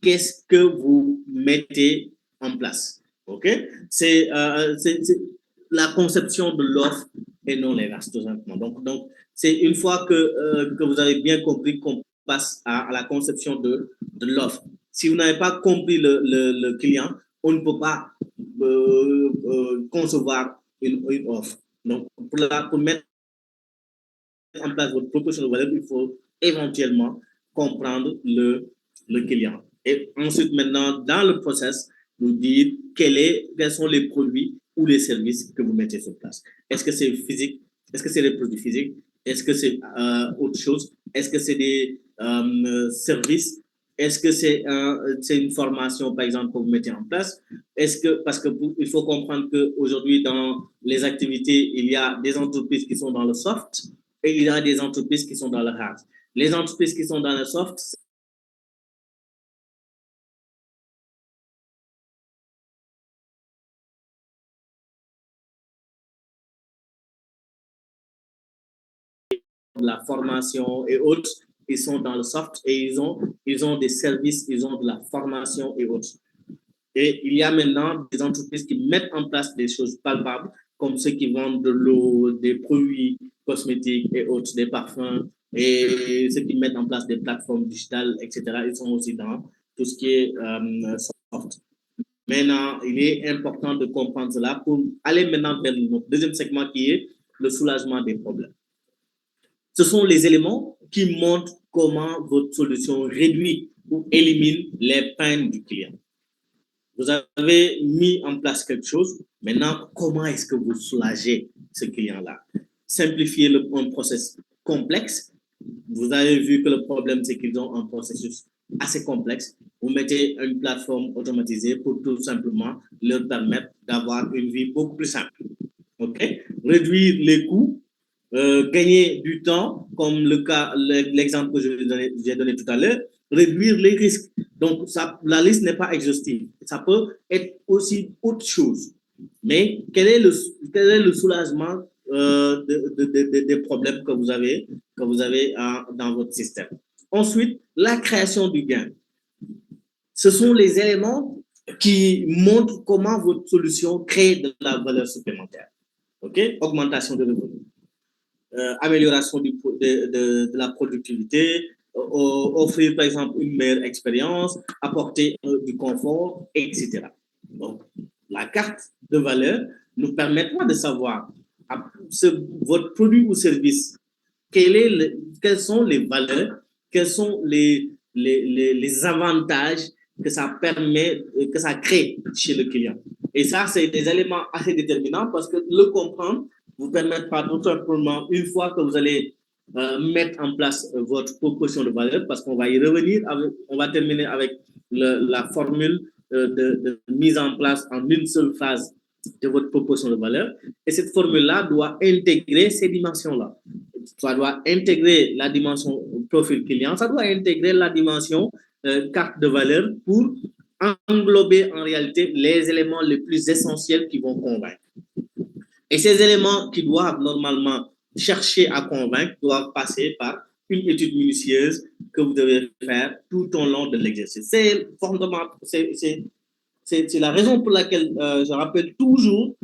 Qu'est-ce que vous mettez en place? OK? C'est la conception de l'offre et non l'inverse, tout simplement. Donc c'est une fois que vous avez bien compris passe à la conception de l'offre. Si vous n'avez pas compris le client, on ne peut pas concevoir une offre. Donc, pour mettre en place votre proposition de valeur, il faut éventuellement comprendre le client. Et ensuite, maintenant, dans le process, nous dire quels sont les produits ou les services que vous mettez sur place. Est-ce que c'est physique? Est-ce que c'est des produits physiques? Est-ce que c'est autre chose? Est-ce que c'est des services? Est-ce que c'est une formation, par exemple, que vous mettez en place? Parce qu'il faut comprendre qu'aujourd'hui, dans les activités, il y a des entreprises qui sont dans le soft et il y a des entreprises qui sont dans le hard. Les entreprises qui sont dans le soft, la formation et autres, ils sont dans le soft et ils ont des services, ils ont de la formation et autres. Et il y a maintenant des entreprises qui mettent en place des choses palpables, comme ceux qui vendent de l'eau, des produits cosmétiques et autres, des parfums, et ceux qui mettent en place des plateformes digitales, etc. Ils sont aussi dans tout ce qui est soft. Maintenant, il est important de comprendre cela pour aller maintenant vers notre deuxième segment qui est le soulagement des problèmes. Ce sont les éléments qui montrent comment votre solution réduit ou élimine les peines du client. Vous avez mis en place quelque chose. Maintenant, comment est-ce que vous soulagez ce client-là? Simplifier un processus complexe. Vous avez vu que le problème, c'est qu'ils ont un processus assez complexe. Vous mettez une plateforme automatisée pour tout simplement leur permettre d'avoir une vie beaucoup plus simple. Okay? Réduire les coûts, gagner du temps, comme l'exemple que j'ai donné tout à l'heure, réduire les risques. Donc, la liste n'est pas exhaustive. Ça peut être aussi autre chose. Mais quel est le soulagement des problèmes que vous avez dans votre système? Ensuite, la création du gain. Ce sont les éléments qui montrent comment votre solution crée de la valeur supplémentaire. Okay? Augmentation de revenus. Amélioration de la productivité, offrir par exemple une meilleure expérience, apporter du confort, etc. Donc, la carte de valeur nous permettra de savoir votre produit ou service, quelles sont les valeurs, quels sont les avantages que ça permet, que ça crée chez le client. Et ça, c'est des éléments assez déterminants parce que le comprendre vous permettra tout simplement, une fois que vous allez mettre en place votre proposition de valeur, parce qu'on va y revenir, on va terminer avec la formule de mise en place en une seule phase de votre proposition de valeur. Et cette formule-là doit intégrer ces dimensions-là. Ça doit intégrer la dimension profil client, ça doit intégrer la dimension carte de valeur pour englober en réalité les éléments les plus essentiels qui vont convaincre. Et ces éléments qui doivent normalement chercher à convaincre doivent passer par une étude minutieuse que vous devez faire tout au long de l'exercice. C'est la raison pour laquelle je rappelle toujours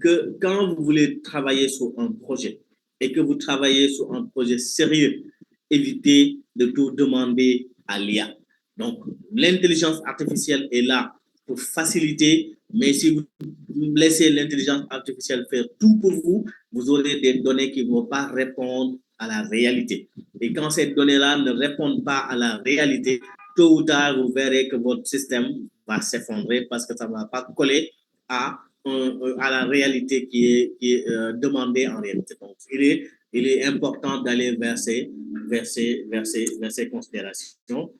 que quand vous voulez travailler sur un projet et que vous travaillez sur un projet sérieux, évitez de tout demander à l'IA. Donc, l'intelligence artificielle est là pour faciliter, mais si vous laissez l'intelligence artificielle faire tout pour vous, vous aurez des données qui ne vont pas répondre à la réalité. Et quand ces données-là ne répondent pas à la réalité, tôt ou tard, vous verrez que votre système va s'effondrer parce que ça ne va pas coller à la réalité qui est demandée en réalité. Donc, il est important d'aller vers ces considérations.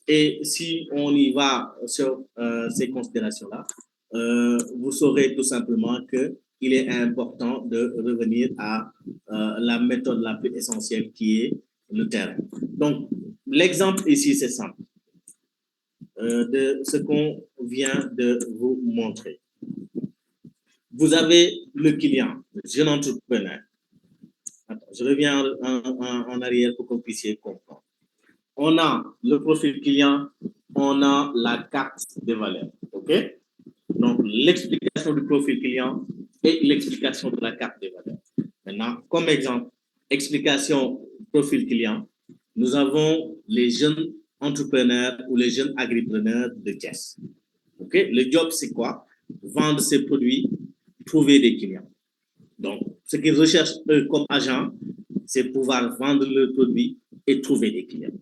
Et si on y va sur ces considérations-là, vous saurez tout simplement qu'il est important de revenir à la méthode la plus essentielle qui est le terrain. Donc, l'exemple ici, c'est simple de ce qu'on vient de vous montrer. Vous avez le client, le jeune entrepreneur. Attends, je reviens en arrière pour que vous puissiez comprendre. On a le profil client, on a la carte de valeur. OK? Donc, l'explication du profil client et l'explication de la carte de valeur. Maintenant, comme exemple, explication profil client. nous avons les jeunes entrepreneurs ou les jeunes agripreneurs de Thiès. Okay? Le job, c'est quoi? Vendre ses produits, trouver des clients. Donc, ce qu'ils recherchent, eux, comme agents, c'est pouvoir vendre leurs produits et trouver des clients.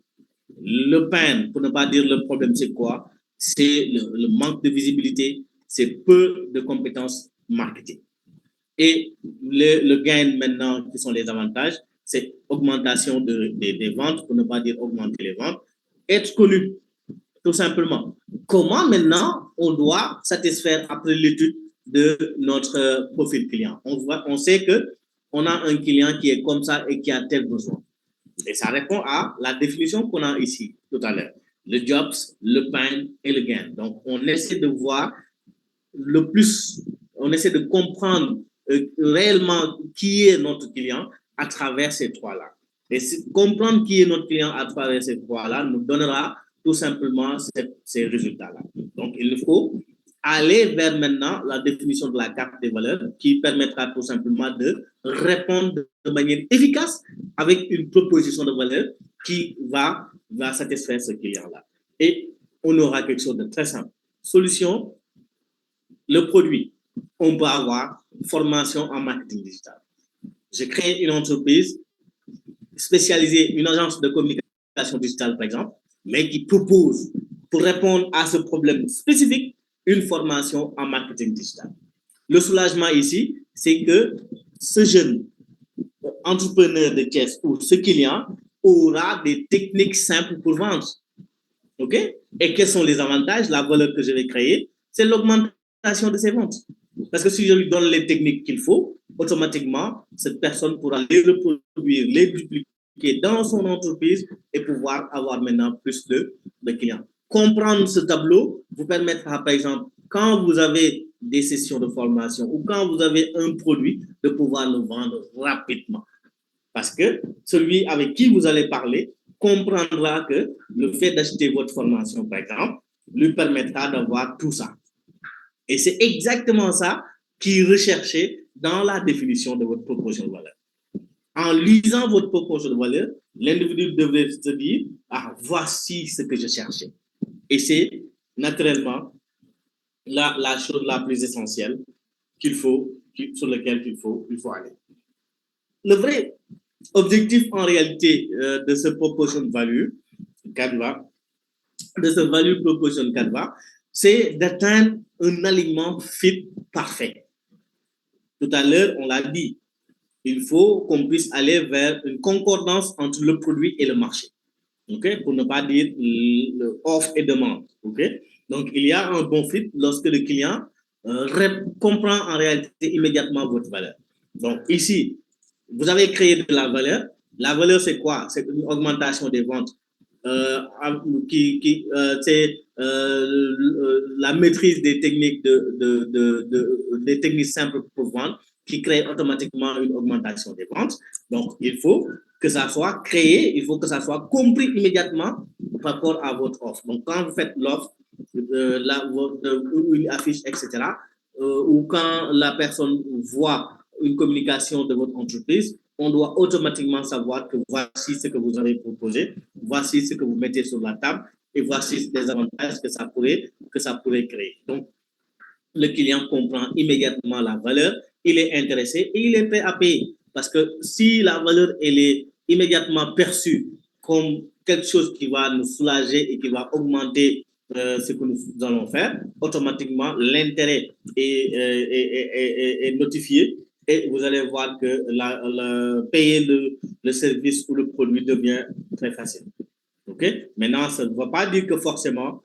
Le pain, pour ne pas dire le problème, c'est quoi? C'est le manque de visibilité, c'est peu de compétences marketing. Et le gain maintenant, qui sont les avantages, c'est augmentation des ventes, pour ne pas dire augmenter les ventes, être connu, tout simplement. Comment maintenant on doit satisfaire après l'étude de notre profil client? On sait qu'on a un client qui est comme ça et qui a tel besoin. Et ça répond à la définition qu'on a ici tout à l'heure. Le jobs, le pain et le gain. Donc, on essaie de voir le plus, on essaie de comprendre réellement qui est notre client à travers ces trois-là. Et comprendre qui est notre client à travers ces trois-là nous donnera tout simplement ces résultats-là. Donc, il faut aller vers maintenant la définition de la carte des valeurs qui permettra tout simplement de répondre de manière efficace avec une proposition de valeur qui va satisfaire ce client-là. Et on aura quelque chose de très simple. Solution, le produit. On peut avoir formation en marketing digital. J'ai créé une entreprise spécialisée, une agence de communication digitale, par exemple, mais qui propose, pour répondre à ce problème spécifique, une formation en marketing digital. Le soulagement ici, c'est que ce jeune entrepreneur de Thiès ou ce client aura des techniques simples pour vendre. OK? Et quels sont les avantages? La valeur que je vais créer, c'est l'augmentation de ses ventes. Parce que si je lui donne les techniques qu'il faut, automatiquement, cette personne pourra les reproduire, les dupliquer dans son entreprise et pouvoir avoir maintenant plus de clients. Comprendre ce tableau vous permettra, par exemple, quand vous avez des sessions de formation ou quand vous avez un produit, de pouvoir le vendre rapidement. Parce que celui avec qui vous allez parler comprendra que le fait d'acheter votre formation, par exemple, lui permettra d'avoir tout ça. Et c'est exactement ça qui est recherché dans la définition de votre proposition de valeur. En lisant votre proposition de valeur, l'individu devrait se dire, ah, voici ce que je cherchais. Et c'est naturellement la chose la plus essentielle sur laquelle il faut aller. Le vrai objectif en réalité de ce proposition de value Canva, de ce value proposition Canva, c'est d'atteindre un alignement fit parfait. Tout à l'heure, on l'a dit, il faut qu'on puisse aller vers une concordance entre le produit et le marché. Okay? Pour ne pas dire offre et demande. Okay? Donc, il y a un bon fit lorsque le client comprend en réalité immédiatement votre valeur. Donc, ici, vous avez créé de la valeur. La valeur, c'est quoi? C'est une augmentation des ventes. C'est la maîtrise des techniques, des techniques simples pour vendre qui crée automatiquement une augmentation des ventes. Donc, il faut que ça soit créé, il faut que ça soit compris immédiatement par rapport à votre offre. Donc, quand vous faites l'offre, une affiche, etc., ou quand la personne voit une communication de votre entreprise, on doit automatiquement savoir que voici ce que vous avez proposé, voici ce que vous mettez sur la table et voici les avantages que ça pourrait créer. Donc, le client comprend immédiatement la valeur, il est intéressé et il est prêt à payer. Parce que si la valeur elle est immédiatement perçue comme quelque chose qui va nous soulager et qui va augmenter ce que nous allons faire, automatiquement l'intérêt est notifié et vous allez voir que payer le service ou le produit devient très facile. Okay? Maintenant, ça ne va pas dire que forcément,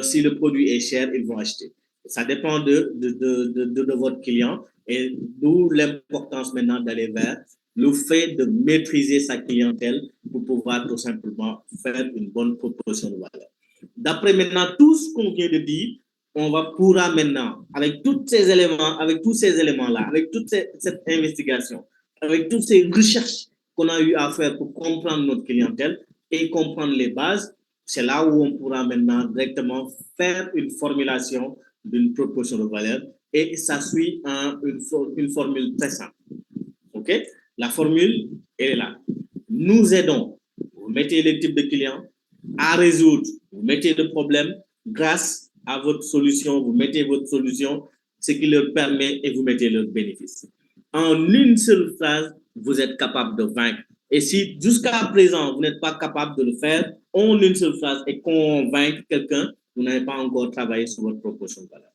si le produit est cher, ils vont acheter. Ça dépend de votre client et d'où l'importance maintenant d'aller vers le fait de maîtriser sa clientèle pour pouvoir tout simplement faire une bonne proposition de valeur. D'après maintenant tout ce qu'on vient de dire, on pourra maintenant, avec tous ces éléments-là, avec toute cette investigation, avec toutes ces recherches qu'on a eu à faire pour comprendre notre clientèle et comprendre les bases, c'est là où on pourra maintenant directement faire une formulation d'une proposition de valeur et ça suit une formule très simple. OK? La formule, elle est là. Nous aidons vous mettez les types de clients à résoudre, vous mettez le problème, grâce à votre solution, vous mettez votre solution, ce qui leur permet et vous mettez leur bénéfice. En une seule phrase, vous êtes capable de vaincre. Et si jusqu'à présent, vous n'êtes pas capable de le faire en une seule phrase et convaincre quelqu'un, vous n'avez pas encore travaillé sur votre proposition de valeur.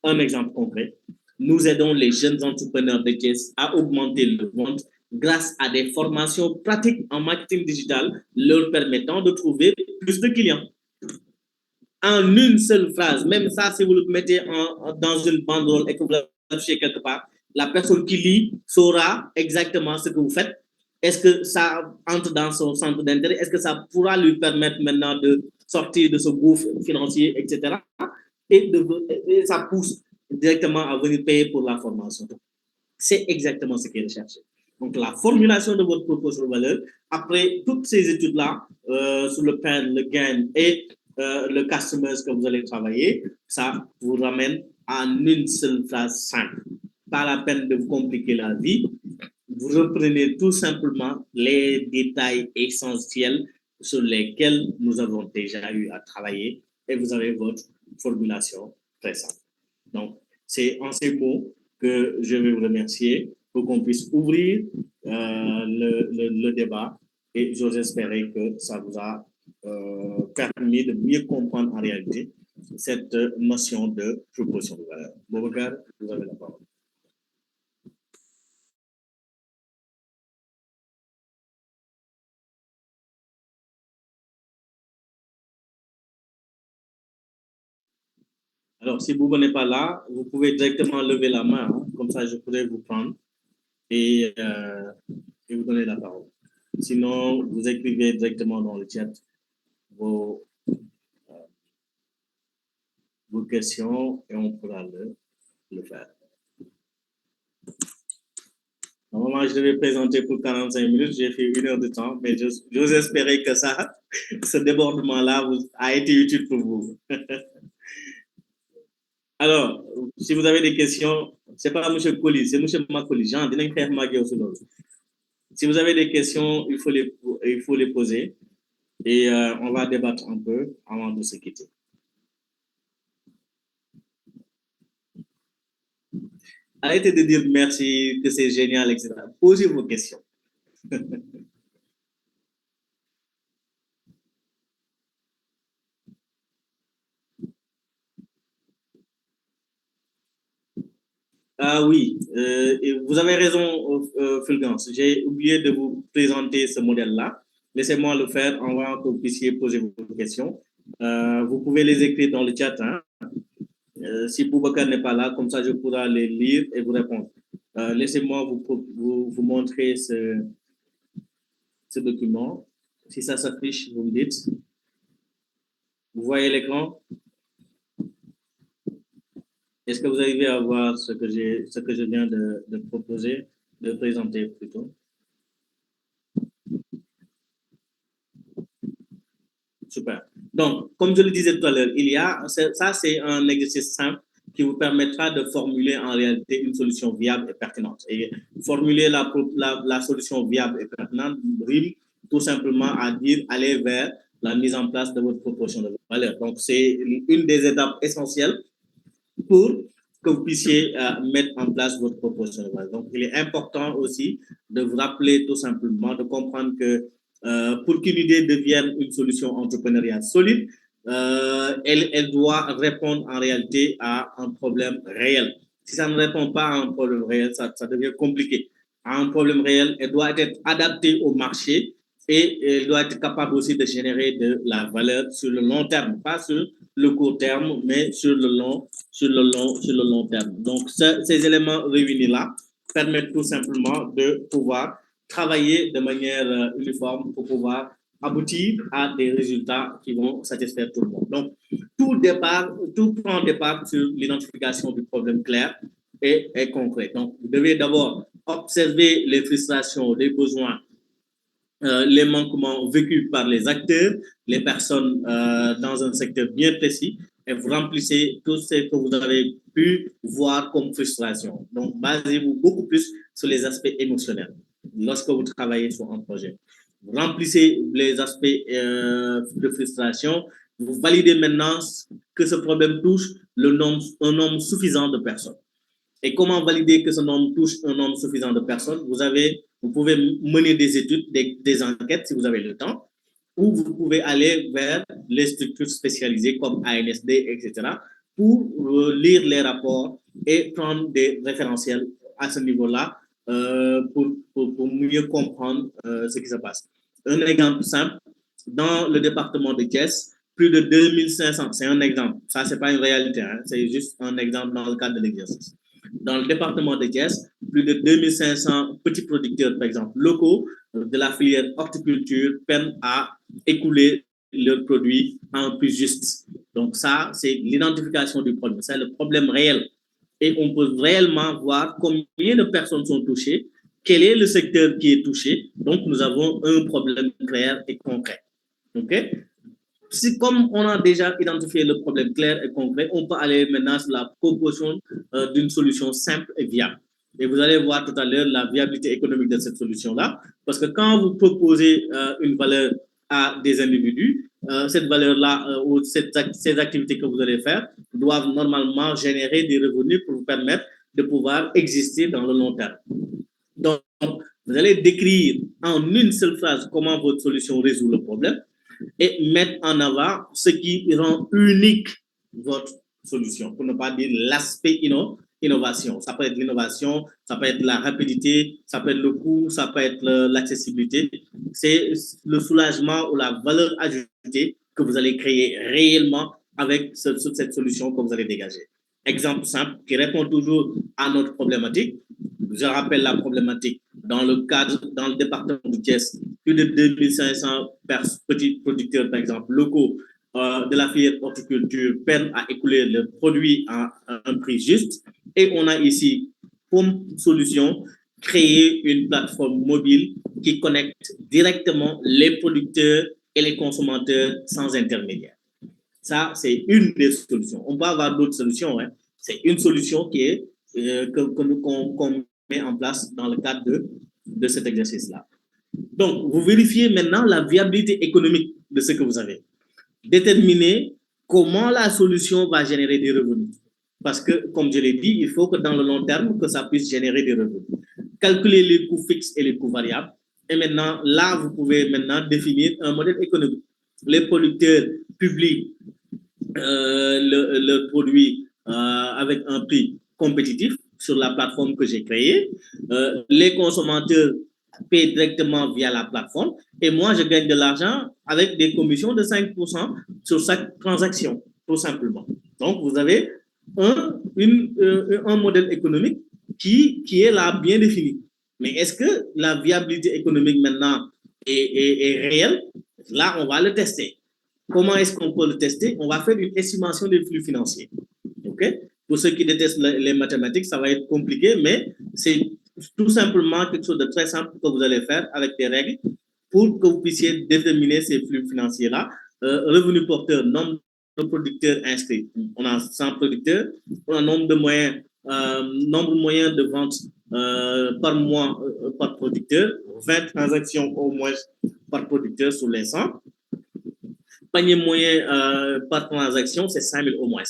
Un exemple concret, nous aidons les jeunes entrepreneurs de Thiès à augmenter leur vente grâce à des formations pratiques en marketing digital leur permettant de trouver plus de clients. En une seule phrase, même ça, si vous le mettez dans une banderole et que vous l'affichez quelque part, la personne qui lit saura exactement ce que vous faites. Est-ce que ça entre dans son centre d'intérêt? Est-ce que ça pourra lui permettre maintenant de sortir de ce gouffre financier, etc. Et ça pousse directement à venir payer pour la formation. C'est exactement ce qui est recherché. Donc, la formulation de votre proposition de valeur, après toutes ces études-là, sur le pain, le gain et le customer que vous allez travailler, ça vous ramène à une seule phrase simple. Pas la peine de vous compliquer la vie. Vous reprenez tout simplement les détails essentiels sur lesquels nous avons déjà eu à travailler et vous avez votre formulation très simple. Donc, c'est en ces mots que je vais vous remercier pour qu'on puisse ouvrir le débat et j'ose espérer que ça vous a permis de mieux comprendre en réalité cette notion de proposition de valeur. Boubacar, vous avez la parole. Alors, si Bouba n'est pas là, vous pouvez directement lever la main, hein, comme ça je pourrais vous prendre et vous donner la parole. Sinon, vous écrivez directement dans le chat vos questions et on pourra le faire. Normalement, je devais présenter pour 45 minutes, j'ai fait 1 heure de temps, mais j'ose espérer que ça, ce débordement-là a été utile pour vous. Alors, si vous avez des questions, ce n'est pas M. Colli, c'est M. Makoli. Jean, si vous avez des questions, il faut les poser et on va débattre un peu avant de se quitter. Arrêtez de dire merci, que c'est génial, etc. Posez vos questions. Ah oui, et vous avez raison, Fulgence. J'ai oublié de vous présenter ce modèle-là. Laissez-moi le faire avant que vous puissiez poser vos questions. Vous pouvez les écrire dans le chat. Hein. Si Boubacar n'est pas là, comme ça je pourrai les lire et vous répondre. Laissez-moi vous montrer ce document. Si ça s'affiche, vous me dites. Vous voyez l'écran? Est-ce que vous arrivez à voir ce que je viens de proposer, de présenter plutôt? Super. Donc, comme je le disais tout à l'heure, ça c'est un exercice simple qui vous permettra de formuler en réalité une solution viable et pertinente. Et formuler la solution viable et pertinente rime tout simplement à dire aller vers la mise en place de votre proposition de valeur. Donc, c'est une des étapes essentielles pour que vous puissiez mettre en place votre proposition de valeur. Donc, il est important aussi de vous rappeler tout simplement, de comprendre que pour qu'une idée devienne une solution entrepreneuriale solide, elle doit répondre en réalité à un problème réel. Si ça ne répond pas à un problème réel, ça devient compliqué. À un problème réel, elle doit être adaptée au marché et elle doit être capable aussi de générer de la valeur sur le long terme, pas sur le court terme, mais sur le long terme. Donc, ces éléments réunis-là permettent tout simplement de pouvoir travailler de manière uniforme pour pouvoir aboutir à des résultats qui vont satisfaire tout le monde. Donc, tout prend départ sur l'identification du problème clair et concret. Donc, vous devez d'abord observer les frustrations, les besoins, les manquements vécus par les acteurs, les personnes dans un secteur bien précis, et vous remplissez tout ce que vous avez pu voir comme frustration. Donc, basez-vous beaucoup plus sur les aspects émotionnels lorsque vous travaillez sur un projet. vous remplissez les aspects de frustration, vous validez maintenant que ce problème touche un nombre suffisant de personnes. Et comment valider que ce nombre touche un nombre suffisant de personnes? Vous pouvez mener des études, des enquêtes si vous avez le temps, ou vous pouvez aller vers les structures spécialisées comme ANSD, etc., pour lire les rapports et prendre des référentiels à ce niveau-là pour mieux comprendre ce qui se passe. Un exemple simple, dans le département de Thiès, plus de 2500, c'est un exemple, ça c'est pas une réalité, hein, c'est juste un exemple dans le cadre de l'exercice. Dans le département de Thiès, plus de 2500 petits producteurs, par exemple, locaux de la filière horticulture peinent à écouler leurs produits à un prix juste. Donc ça, c'est l'identification du problème, c'est le problème réel. Et on peut réellement voir combien de personnes sont touchées, quel est le secteur qui est touché. Donc, nous avons un problème clair et concret. OK? Si, comme on a déjà identifié le problème clair et concret, on peut aller maintenant sur la proposition d'une solution simple et viable. Et vous allez voir tout à l'heure la viabilité économique de cette solution-là, parce que quand vous proposez une valeur à des individus, cette valeur-là ou ces activités que vous allez faire doivent normalement générer des revenus pour vous permettre de pouvoir exister dans le long terme. Donc, vous allez décrire en une seule phrase comment votre solution résout le problème et mettre en avant ce qui rend unique votre solution, pour ne pas dire l'aspect innovation. Ça peut être l'innovation, ça peut être la rapidité, ça peut être le coût, ça peut être l'accessibilité. C'est le soulagement ou la valeur ajoutée que vous allez créer réellement avec cette solution que vous allez dégager. Exemple simple qui répond toujours à notre problématique. Je rappelle la problématique dans le département de Thiès, plus de 2500 petits producteurs, par exemple, locaux de la filière horticulture peinent à écouler leurs produits à un prix juste. Et on a ici comme solution créer une plateforme mobile qui connecte directement les producteurs et les consommateurs sans intermédiaire. Ça, c'est une des solutions. On peut avoir d'autres solutions. Hein. C'est une solution qui est qu'on met en place dans le cadre de cet exercice-là. Donc, vous vérifiez maintenant la viabilité économique de ce que vous avez. Déterminer comment la solution va générer des revenus. Parce que, comme je l'ai dit, il faut que dans le long terme, que ça puisse générer des revenus. Calculer les coûts fixes et les coûts variables. Et maintenant, là, vous pouvez maintenant définir un modèle économique. Les producteurs publient le produit avec un prix compétitif sur la plateforme que j'ai créée. Les consommateurs paient directement via la plateforme et moi, je gagne de l'argent avec des commissions de 5% sur chaque transaction, tout simplement. Donc, vous avez un modèle économique qui est là bien défini. Mais est-ce que la viabilité économique maintenant est réelle? Là, on va le tester. Comment est-ce qu'on peut le tester? On va faire une estimation des flux financiers. Okay? Pour ceux qui détestent les mathématiques, ça va être compliqué, mais c'est tout simplement quelque chose de très simple que vous allez faire avec des règles pour que vous puissiez déterminer ces flux financiers-là. Revenu porteur, nombre de producteurs inscrits. On a 100 producteurs, on a nombre moyen de ventes par mois par producteur, 20 transactions au moins par producteur sur les 100. Panier moyen par transaction, c'est 5 000 au moins.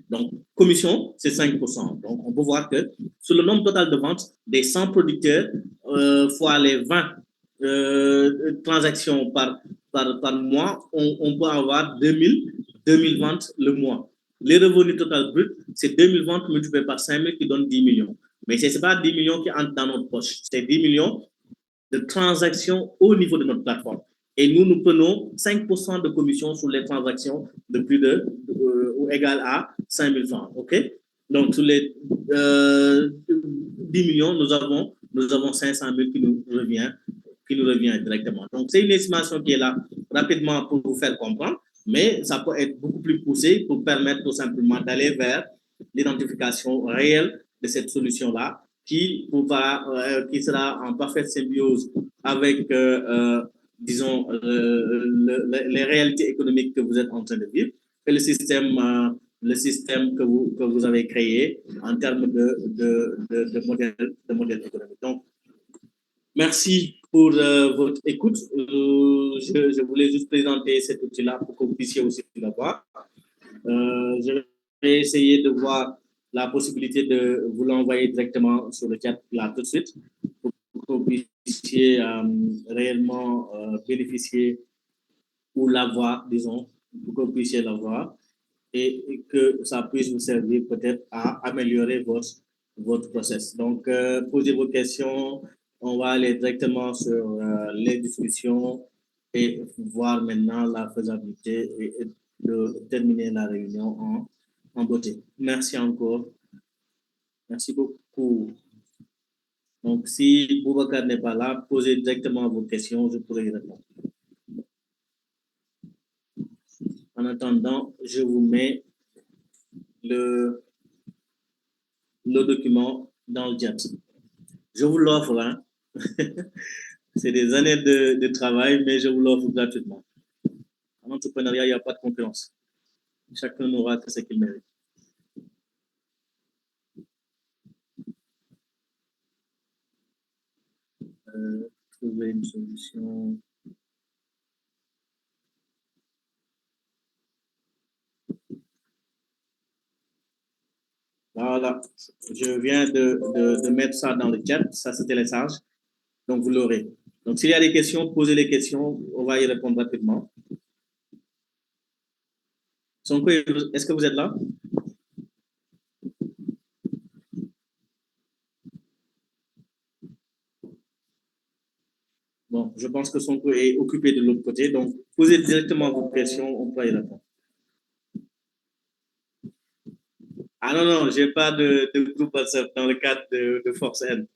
Donc, commission, c'est 5%. Donc, on peut voir que sur le nombre total de ventes, des 100 producteurs fois les 20 transactions par mois, on peut avoir 2000 ventes le mois. Les revenus total brut, c'est 2000 ventes multipliées par 5 000 qui donnent 10 millions. Mais ce n'est pas 10 millions qui entrent dans notre poche, c'est 10 millions de transactions au niveau de notre plateforme. Et nous prenons 5% de commission sur les transactions de plus de ou égal à 5 000 francs. OK? Donc, sur les 10 millions, nous avons 500 000 qui nous revient directement. Donc, c'est une estimation qui est là rapidement pour vous faire comprendre, mais ça peut être beaucoup plus poussé pour permettre tout simplement d'aller vers l'identification réelle de cette solution-là qui sera en parfaite symbiose avec disons, les réalités économiques que vous êtes en train de vivre et le système que vous avez créé en termes de modèle économique. Donc, merci pour votre écoute. Je voulais juste présenter cet outil-là pour que vous puissiez aussi le voir. Je vais essayer de voir la possibilité de vous l'envoyer directement sur le chat là tout de suite pour que vous puissiez réellement bénéficier ou l'avoir, disons, pour que vous puissiez l'avoir et que ça puisse vous servir peut-être à améliorer votre process. Donc, posez vos questions. On va aller directement sur les discussions et voir maintenant la faisabilité et de terminer la réunion en beauté. Merci encore. Merci beaucoup. Donc, si Boubacar n'est pas là, posez directement vos questions, je pourrai y répondre. En attendant, je vous mets le document dans le chat. Je vous l'offre, hein. C'est des années de travail, mais je vous l'offre gratuitement. En entrepreneuriat, il n'y a pas de concurrence. Chacun n'aura que ce qu'il mérite. Trouver une solution. Voilà, je viens de mettre ça dans le chat, ça se télécharge, donc vous l'aurez. Donc s'il y a des questions, posez les questions, on va y répondre rapidement. Sonko, est-ce que vous êtes là? Bon, je pense que Sonko est occupé de l'autre côté, donc posez directement vos questions, on peut y répondre. Ah non, non, je n'ai pas de groupe WhatsApp dans le cadre de Force N.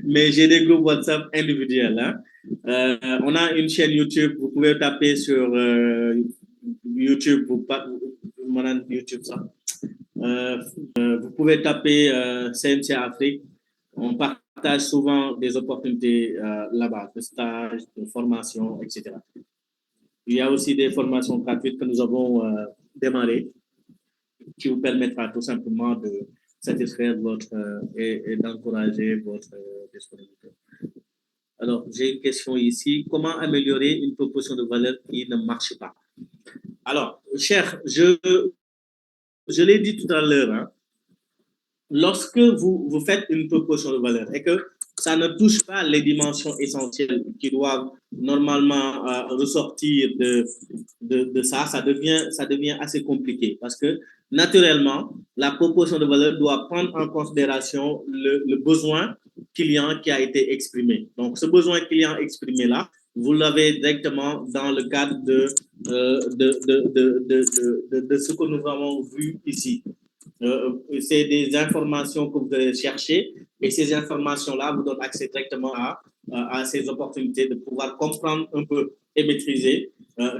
Mais j'ai des groupes WhatsApp individuels. Hein. On a une chaîne YouTube, vous pouvez taper sur YouTube, YouTube ça. Vous pouvez taper CNC Afrique. On partage souvent des opportunités là-bas, de stages, de formation, etc. Il y a aussi des formations gratuites que nous avons démarrées qui vous permettra tout simplement de satisfaire votre et d'encourager votre disponibilité. Alors, j'ai une question ici. Comment améliorer une proposition de valeur qui ne marche pas? Alors, cher, je l'ai dit tout à l'heure, hein, lorsque vous faites une proposition de valeur et que ça ne touche pas les dimensions essentielles qui doivent normalement ressortir de ça, ça devient assez compliqué parce que naturellement, la proposition de valeur doit prendre en considération le besoin client qui a été exprimé. Donc, ce besoin client exprimé-là, vous l'avez directement dans le cadre de ce que nous avons vu ici. C'est des informations que vous allez chercher et ces informations-là vous donnent accès directement à ces opportunités de pouvoir comprendre un peu et maîtriser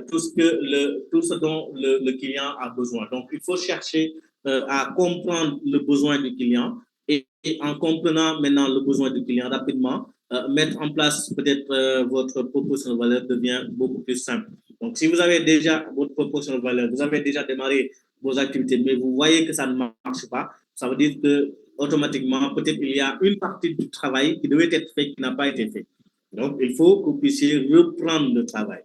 tout ce dont le client a besoin. Donc, il faut chercher à comprendre le besoin du client et en comprenant maintenant le besoin du client rapidement, mettre en place peut-être votre proposition de valeur devient beaucoup plus simple. Donc, si vous avez déjà votre proposition de valeur, vous avez déjà démarré vos activités, mais vous voyez que ça ne marche pas, ça veut dire que automatiquement, peut-être il y a une partie du travail qui devait être fait qui n'a pas été fait. Donc, il faut que vous puissiez reprendre le travail.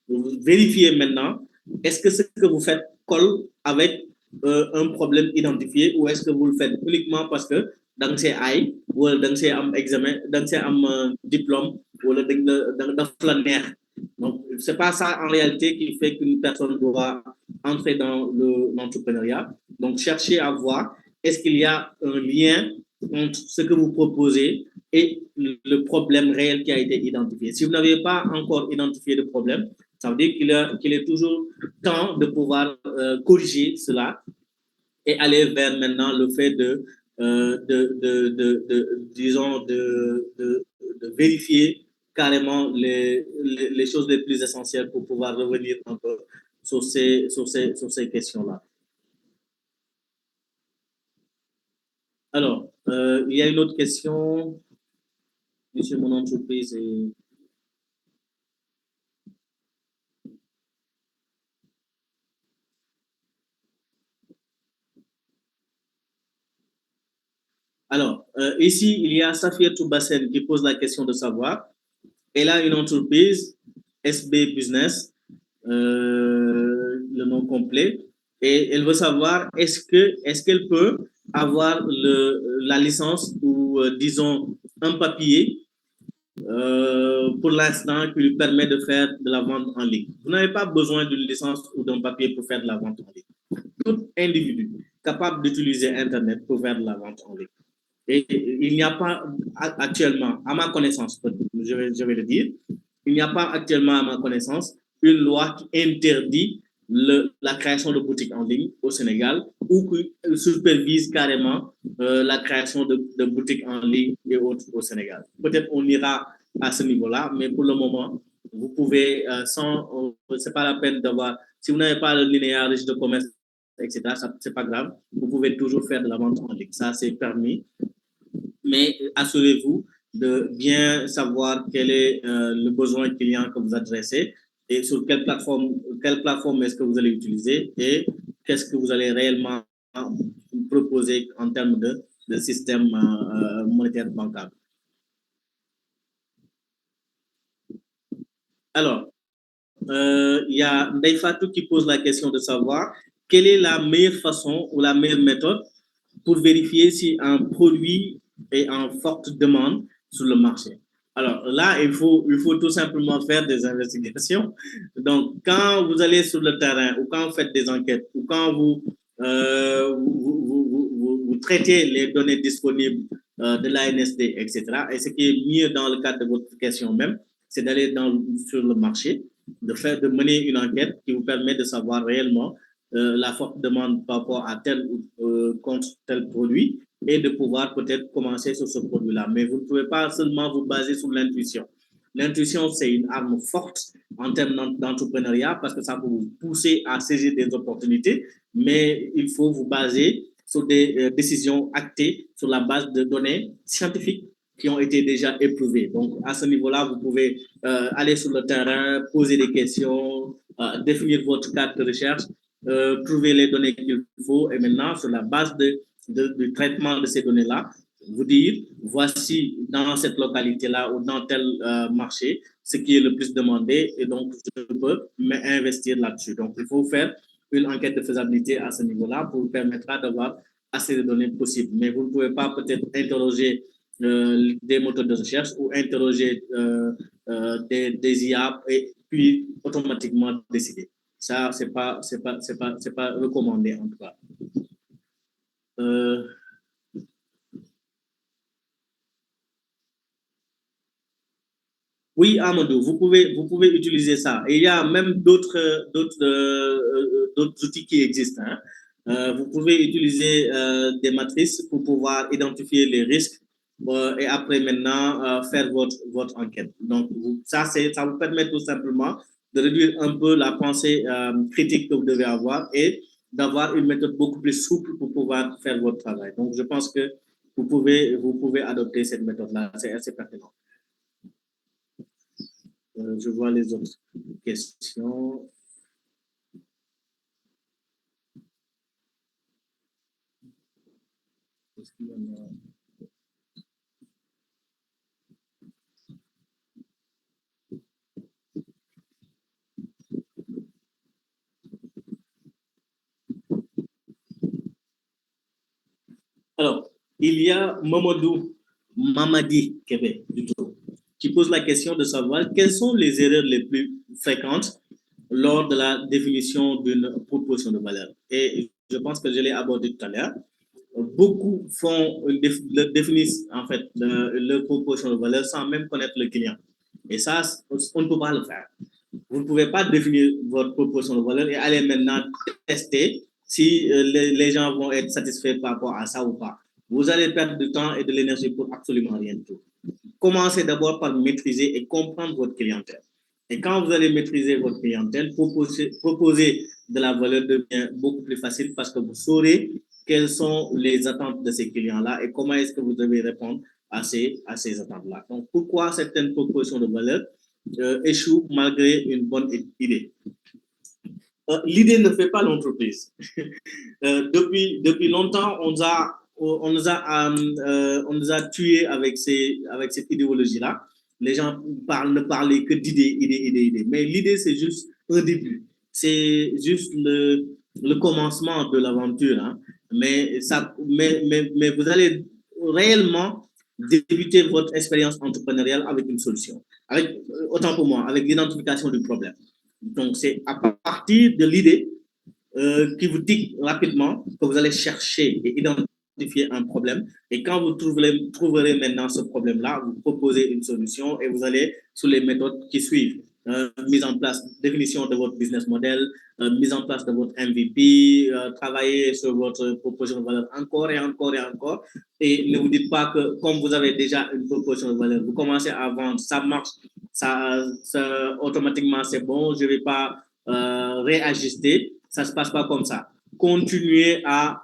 Vous vérifiez maintenant, est-ce que ce que vous faites colle avec un problème identifié ou est-ce que vous le faites uniquement parce que dans ces AI ou dans ces examen, dans ces diplôme ou dans la donc, ce n'est pas ça en réalité qui fait qu'une personne doit entrer dans l'entrepreneuriat. Donc, cherchez à voir est-ce qu'il y a un lien entre ce que vous proposez et le problème réel qui a été identifié. Si vous n'avez pas encore identifié le problème, ça veut dire qu'il est toujours temps de pouvoir corriger cela et aller vers maintenant le fait disons, de vérifier carrément les choses les plus essentielles pour pouvoir revenir un peu sur ces questions-là. Alors, il y a une autre question. Monsieur, mon entreprise est... Alors, ici, il y a Safia Toubassen qui pose la question de savoir Elle a une entreprise, SB Business, le nom complet, et elle veut savoir est-ce qu'elle peut avoir la licence ou, disons, un papier pour l'instant qui lui permet de faire de la vente en ligne. Vous n'avez pas besoin d'une licence ou d'un papier pour faire de la vente en ligne. Tout individu capable d'utiliser Internet pour faire de la vente en ligne. Et il n'y a pas actuellement, à ma connaissance, je vais le dire, il n'y a pas actuellement, à ma connaissance, une loi qui interdit la création de boutiques en ligne au Sénégal ou qui supervise carrément la création de boutiques en ligne et autres au Sénégal. Peut-être on ira à ce niveau-là, mais pour le moment, vous pouvez, c'est pas la peine d'avoir, si vous n'avez pas le linéaire de commerce, etc., c'est pas grave, vous pouvez toujours faire de la vente en ligne. Ça, c'est permis. Mais assurez-vous de bien savoir quel est le besoin client que vous adressez et sur quelle plateforme est-ce que vous allez utiliser et qu'est-ce que vous allez réellement proposer en termes de système monétaire bancaire. Alors, il y a Ndeye Fatou qui pose la question de savoir quelle est la meilleure façon ou la meilleure méthode pour vérifier si un produit est en forte demande sur le marché. Alors là, il faut tout simplement faire des investigations. Donc, quand vous allez sur le terrain ou quand vous faites des enquêtes ou quand vous traitez les données disponibles de l'ANSD, etc., et ce qui est mieux dans le cadre de votre question même, c'est d'aller sur le marché, de mener une enquête qui vous permet de savoir réellement la forte demande par rapport à tel contre tel produit et de pouvoir peut-être commencer sur ce produit-là. Mais vous ne pouvez pas seulement vous baser sur l'intuition. L'intuition, c'est une arme forte en termes d'entrepreneuriat parce que ça peut vous pousser à saisir des opportunités, mais il faut vous baser sur des décisions actées sur la base de données scientifiques qui ont été déjà éprouvées. Donc, à ce niveau-là, vous pouvez aller sur le terrain, poser des questions, définir votre cadre de recherche, trouver les données qu'il faut et maintenant, sur la base du traitement de ces données-là, vous dire, voici dans cette localité-là ou dans tel marché, ce qui est le plus demandé et donc je peux investir là-dessus. Donc, il faut faire une enquête de faisabilité à ce niveau-là pour vous permettre d'avoir assez de données possibles. Mais vous ne pouvez pas peut-être interroger des moteurs de recherche ou interroger des IA et puis automatiquement décider. Ça, c'est pas recommandé en tout cas. Oui, Amadou, vous pouvez utiliser ça. Et il y a même d'autres outils qui existent. Hein. Vous pouvez utiliser des matrices pour pouvoir identifier les risques et après maintenant faire votre enquête. Donc, ça vous permet tout simplement de réduire un peu la pensée critique que vous devez avoir et d'avoir une méthode beaucoup plus souple pour pouvoir faire votre travail. Donc, je pense que vous pouvez adopter cette méthode-là. C'est assez pertinent. Je vois les autres questions. Alors, il y a Mamadi Québec, qui pose la question de savoir quelles sont les erreurs les plus fréquentes lors de la définition d'une proposition de valeur. Et je pense que je l'ai abordé tout à l'heure. Beaucoup définissent en fait leur proposition de valeur sans même connaître le client. Et ça, on ne peut pas le faire. Vous ne pouvez pas définir votre proposition de valeur et aller maintenant tester si les gens vont être satisfaits par rapport à ça ou pas. Vous allez perdre du temps et de l'énergie pour absolument rien du tout. Commencez d'abord par maîtriser et comprendre votre clientèle. Et quand vous allez maîtriser votre clientèle, proposer de la valeur devient beaucoup plus facile parce que vous saurez quelles sont les attentes de ces clients-là et comment est-ce que vous devez répondre à ces attentes-là. Donc, pourquoi certaines propositions de valeur échouent malgré une bonne idée? L'idée ne fait pas l'entreprise. Depuis longtemps, on nous a tués avec cette idéologie-là. les gens ne parlaient que d'idées. Mais l'idée, c'est juste un début. C'est juste le commencement de l'aventure. Hein. Mais vous allez réellement débuter votre expérience entrepreneuriale avec une solution. Autant pour moi, avec l'identification du problème. Donc, c'est à partir de l'idée qui vous tique rapidement que vous allez chercher et identifier un problème. Et quand vous trouverez maintenant ce problème-là, vous proposez une solution et vous allez sur les méthodes qui suivent. Mise en place, définition de votre business model, mise en place de votre MVP, travailler sur votre proposition de valeur encore et encore et encore. Et ne vous dites pas que comme vous avez déjà une proposition de valeur, vous commencez à vendre, ça marche, automatiquement c'est bon, je ne vais pas réajuster. Ça ne se passe pas comme ça. Continuez à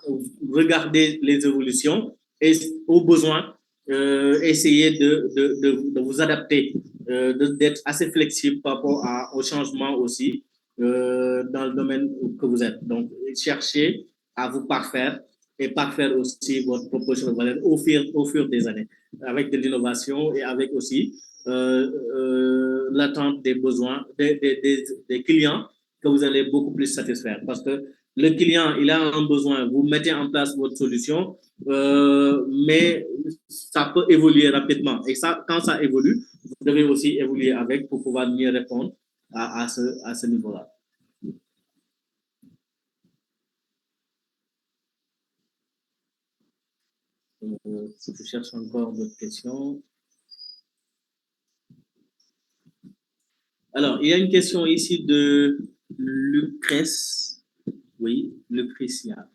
regarder les évolutions et au besoin, essayez de vous adapter, d'être assez flexible par rapport au changement aussi dans le domaine que vous êtes. Donc, cherchez à vous parfaire et parfaire aussi votre proposition de valeur au fur des années, avec de l'innovation et avec aussi l'attente des besoins des clients que vous allez beaucoup plus satisfaire. Parce que le client, il a un besoin, vous mettez en place votre solution, mais ça peut évoluer rapidement. Et ça, quand ça évolue, vous devez aussi évoluer avec pour pouvoir mieux répondre à ce niveau-là. Je cherche encore d'autres questions. Alors, il y a une question ici de Lucrèce. Oui, Lucrétia.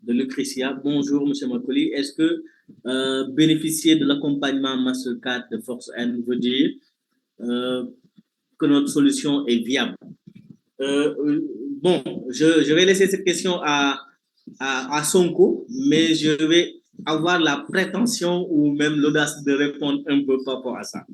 De Lucrétia. Bonjour, M. Makoli. Est-ce que bénéficier de l'accompagnement Mastercard de Force N veut dire que notre solution est viable? Bon, je vais laisser cette question à Sonko, mais je vais avoir la prétention ou même l'audace de répondre un peu par rapport à ça.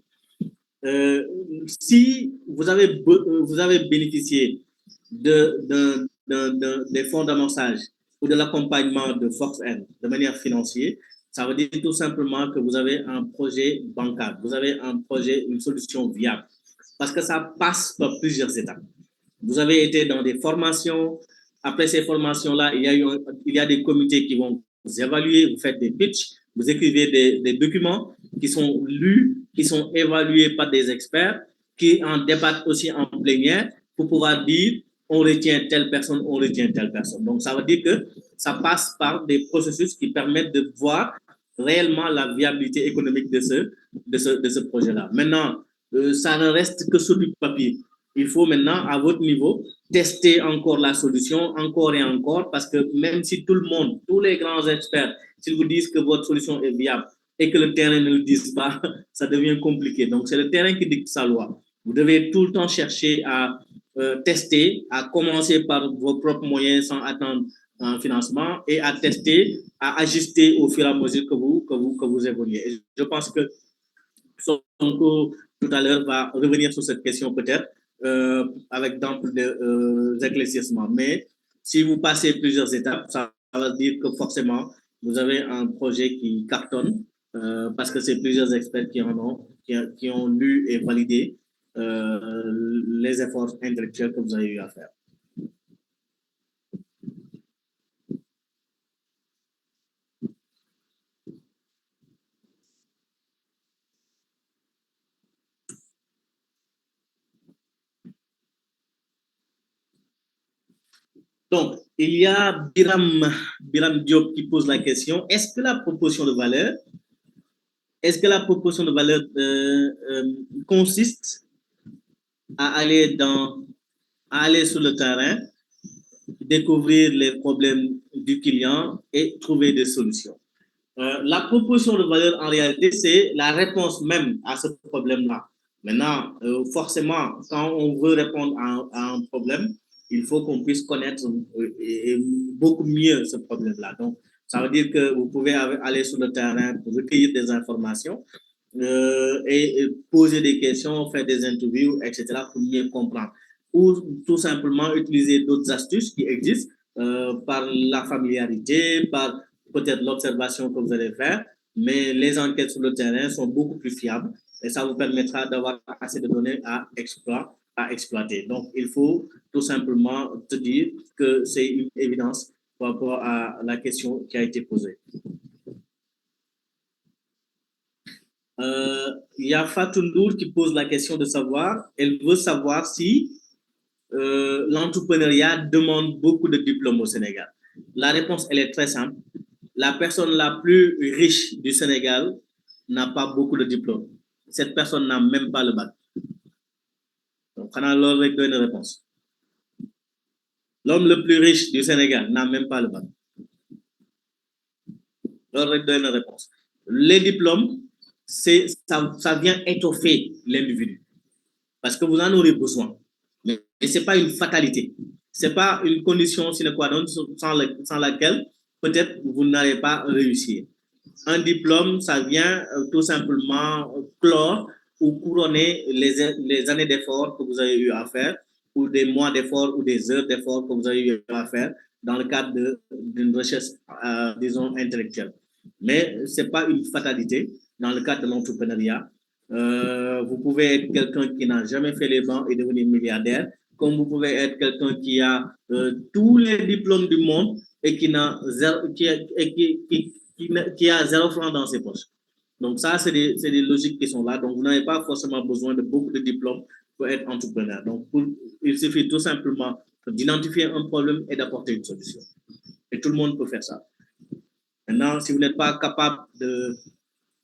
Si vous avez bénéficié des fonds d'amorçage ou de l'accompagnement de Force N de manière financière, ça veut dire tout simplement que vous avez un projet bancable, vous avez un projet, une solution viable, parce que ça passe par plusieurs étapes. Vous avez été dans des formations, après ces formations-là, il y a des comités qui vont vous évaluer, vous faites des pitchs, vous écrivez des documents qui sont lus, qui sont évalués par des experts, qui en débattent aussi en plénière pour pouvoir dire on retient telle personne, on retient telle personne. Donc, ça veut dire que ça passe par des processus qui permettent de voir réellement la viabilité économique de ce projet-là. Maintenant, ça ne reste que sur du papier. Il faut maintenant, à votre niveau, tester encore la solution, encore et encore, parce que même si tout le monde, tous les grands experts, s'ils vous disent que votre solution est viable et que le terrain ne le dise pas, ça devient compliqué. Donc, c'est le terrain qui dicte sa loi. Vous devez tout le temps chercher à tester, à commencer par vos propres moyens sans attendre un financement et à tester, à ajuster au fur et à mesure que vous évoluez. Et je pense que Sonko, tout à l'heure, va revenir sur cette question peut-être avec d'amples éclaircissements. Mais si vous passez plusieurs étapes, ça veut dire que forcément, vous avez un projet qui cartonne parce que c'est plusieurs experts qui ont lu et validé les efforts intellectuels que vous avez eu à faire. Donc, il y a Biram Diop qui pose la question, est-ce que la proposition de valeur consiste à aller sur le terrain, découvrir les problèmes du client et trouver des solutions? La proposition de valeur, en réalité, c'est la réponse même à ce problème-là. Maintenant, forcément, quand on veut répondre à un problème, il faut qu'on puisse connaître beaucoup mieux ce problème-là. Donc, ça veut dire que vous pouvez aller sur le terrain pour recueillir des informations et poser des questions, faire des interviews, etc., pour mieux comprendre. Ou tout simplement utiliser d'autres astuces qui existent par la familiarité, par peut-être l'observation que vous allez faire, mais les enquêtes sur le terrain sont beaucoup plus fiables et ça vous permettra d'avoir assez de données à exploiter. Donc, il faut tout simplement te dire que c'est une évidence par rapport à la question qui a été posée. Il y a Fatou Ndour qui pose la question de savoir, elle veut savoir si l'entrepreneuriat demande beaucoup de diplômes au Sénégal. La réponse, elle est très simple. La personne la plus riche du Sénégal n'a pas beaucoup de diplômes. Cette personne n'a même pas le bac. Donc, on a une réponse. L'homme le plus riche du Sénégal n'a même pas le bac. Une réponse. Les diplômes, ça vient étoffer l'individu. Parce que vous en aurez besoin. Mais ce n'est pas une fatalité. Ce n'est pas une condition sine qua non sans laquelle peut-être vous n'allez pas réussir. Un diplôme, ça vient tout simplement clore ou couronner les années d'efforts que vous avez eu à faire, ou des mois d'efforts ou des heures d'efforts que vous avez eu à faire dans le cadre d'une recherche, disons, intellectuelle. Mais ce n'est pas une fatalité dans le cadre de l'entrepreneuriat. Vous pouvez être quelqu'un qui n'a jamais fait les bancs et devenir milliardaire, comme vous pouvez être quelqu'un qui a tous les diplômes du monde et qui a 0 francs dans ses poches. Donc ça, c'est des logiques qui sont là. Donc vous n'avez pas forcément besoin de beaucoup de diplômes pour être entrepreneur. Donc il suffit tout simplement d'identifier un problème et d'apporter une solution. Et tout le monde peut faire ça. Maintenant, si vous n'êtes pas capable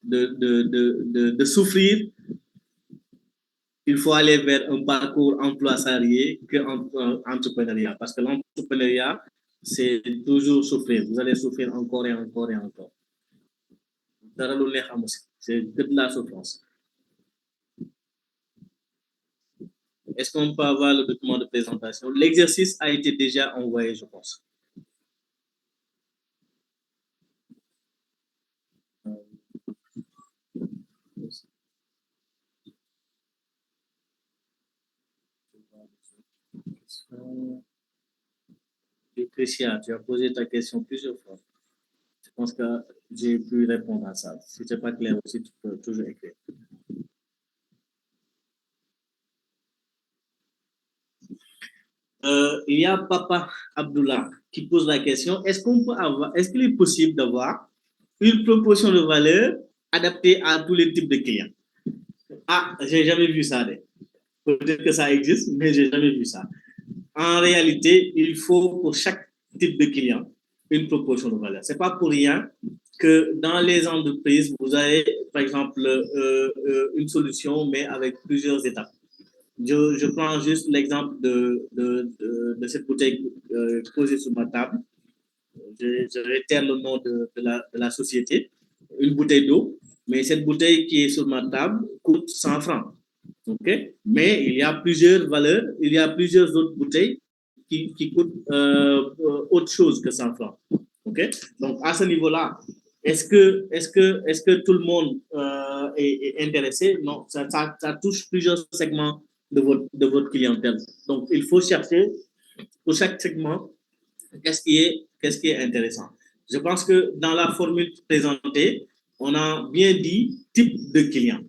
de souffrir, il faut aller vers un parcours emploi salarié que entrepreneuriat. Parce que l'entrepreneuriat, c'est toujours souffrir. Vous allez souffrir encore et encore et encore. C'est que de la souffrance. Est-ce qu'on peut avoir le document de présentation? L'exercice a été déjà envoyé, je pense. Christian, tu as posé ta question plusieurs fois. Je pense que j'ai pu répondre à ça. Si ce n'est pas clair aussi, tu peux toujours écrire. Il y a Papa Abdullah qui pose la question, est-ce qu'il est possible d'avoir une proposition de valeur adaptée à tous les types de clients? Ah, j'ai jamais vu ça. Peut-être que ça existe, mais j'ai jamais vu ça. En réalité, il faut pour chaque type de client une proposition de valeur. C'est pas pour rien que dans les entreprises, vous avez, par exemple, une solution, mais avec plusieurs étapes. Je prends juste l'exemple de cette bouteille posée sur ma table. Je réitère le nom de la société. Une bouteille d'eau, mais cette bouteille qui est sur ma table coûte 100 francs. Okay? Mais il y a plusieurs valeurs, il y a plusieurs autres bouteilles qui coûtent autre chose que 100 francs. Okay? Donc, à ce niveau-là, est-ce que tout le monde est intéressé? Non, ça touche plusieurs segments de votre clientèle. Donc, il faut chercher pour chaque segment qu'est-ce qui est intéressant. Je pense que dans la formule présentée, on a bien dit type de client.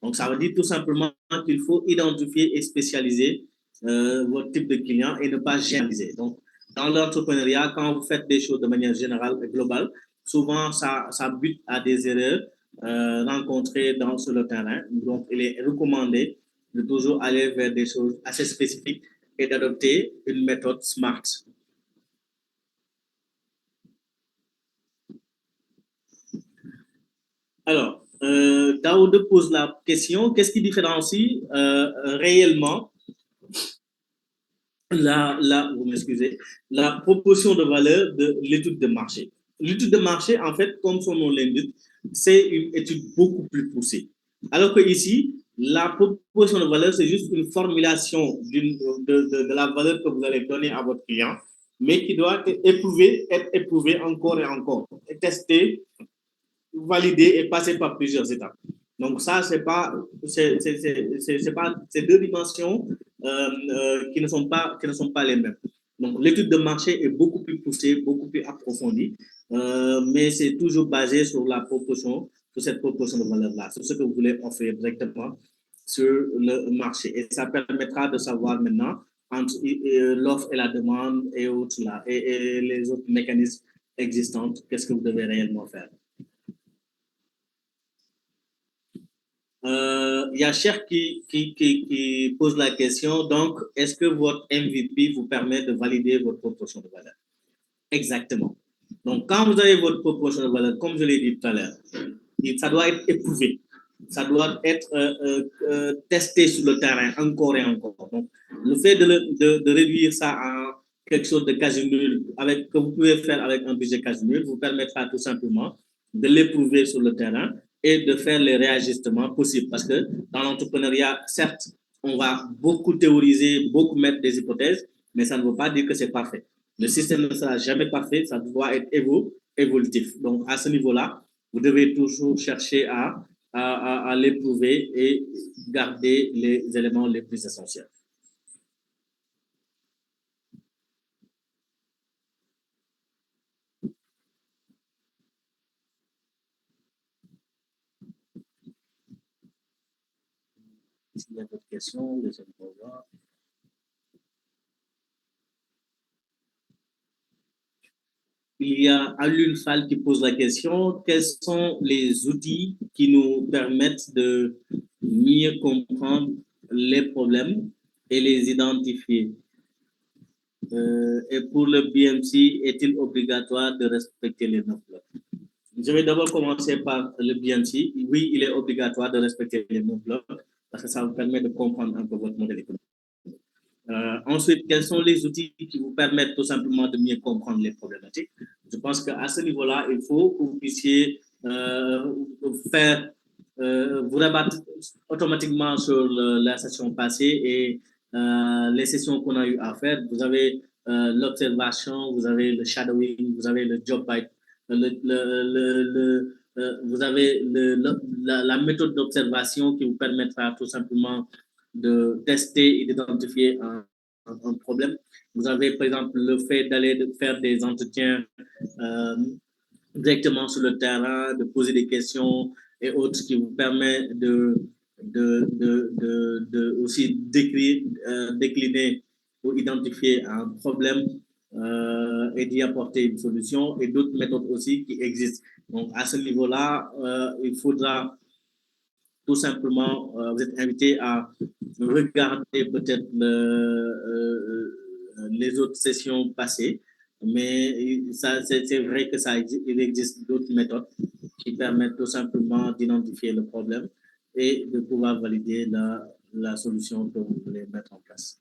Donc, ça veut dire tout simplement qu'il faut identifier et spécialiser votre type de client et ne pas généraliser. Donc, dans l'entrepreneuriat, quand vous faites des choses de manière générale et globale, souvent, ça bute à des erreurs rencontrées sur le terrain. Donc, il est recommandé de toujours aller vers des choses assez spécifiques et d'adopter une méthode SMART. Alors, Daoud pose la question, qu'est-ce qui différencie réellement vous m'excusez, la proposition de valeur de l'étude de marché? L'étude de marché, en fait, comme son nom l'indique, c'est une étude beaucoup plus poussée. Alors que ici, la proposition de valeur, c'est juste une formulation de la valeur que vous allez donner à votre client, mais qui doit être éprouvée encore et encore, et testée, validée et passer par plusieurs étapes. Donc ça, c'est deux dimensions qui ne sont pas les mêmes. Donc l'étude de marché est beaucoup plus poussée, beaucoup plus approfondie, mais c'est toujours basé sur la proposition sur cette proposition de valeur-là, sur ce que vous voulez offrir directement sur le marché. Et ça permettra de savoir maintenant entre l'offre et la demande et autres là, et les autres mécanismes existants, qu'est-ce que vous devez réellement faire. Il y a Cher qui pose la question, donc, est-ce que votre MVP vous permet de valider votre proposition de valeur? Exactement. Donc, quand vous avez votre proposition de valeur, comme je l'ai dit tout à l'heure, ça doit être éprouvé. Ça doit être testé sur le terrain encore et encore. Donc, le fait de réduire ça à quelque chose de quasi nul, que vous pouvez faire avec un budget quasi nul, vous permettra tout simplement de l'éprouver sur le terrain et de faire les réajustements possibles. Parce que dans l'entrepreneuriat, certes, on va beaucoup théoriser, beaucoup mettre des hypothèses, mais ça ne veut pas dire que c'est parfait. Le système ne sera jamais parfait, ça doit être évolutif. Donc, à ce niveau-là, vous devez toujours chercher à l'éprouver et garder les éléments les plus essentiels. S'il y a d'autres questions, laissez-moi voir. Il y a Alun Fall qui pose la question, quels sont les outils qui nous permettent de mieux comprendre les problèmes et les identifier? Et pour le BMC, est-il obligatoire de respecter les 9 blocs? Je vais d'abord commencer par le BMC. Oui, il est obligatoire de respecter les 9 blocs parce que ça vous permet de comprendre un peu votre modèle économique. Ensuite, quels sont les outils qui vous permettent tout simplement de mieux comprendre les problématiques? Je pense qu'à ce niveau-là, il faut que vous puissiez vous rabattre automatiquement sur la session passée et les sessions qu'on a eu à faire. Vous avez l'observation, vous avez le shadowing, vous avez le job bite, vous avez la méthode d'observation qui vous permettra tout simplement de tester et d'identifier un problème. Vous avez, par exemple, le fait d'aller faire des entretiens directement sur le terrain, de poser des questions et autres qui vous permet aussi décliner ou identifier un problème et d'y apporter une solution, et d'autres méthodes aussi qui existent. Donc, à ce niveau-là, il faudra tout simplement, vous êtes invité à regarder peut-être les autres sessions passées, mais c'est vrai que il existe d'autres méthodes qui permettent tout simplement d'identifier le problème et de pouvoir valider la solution que vous voulez mettre en place.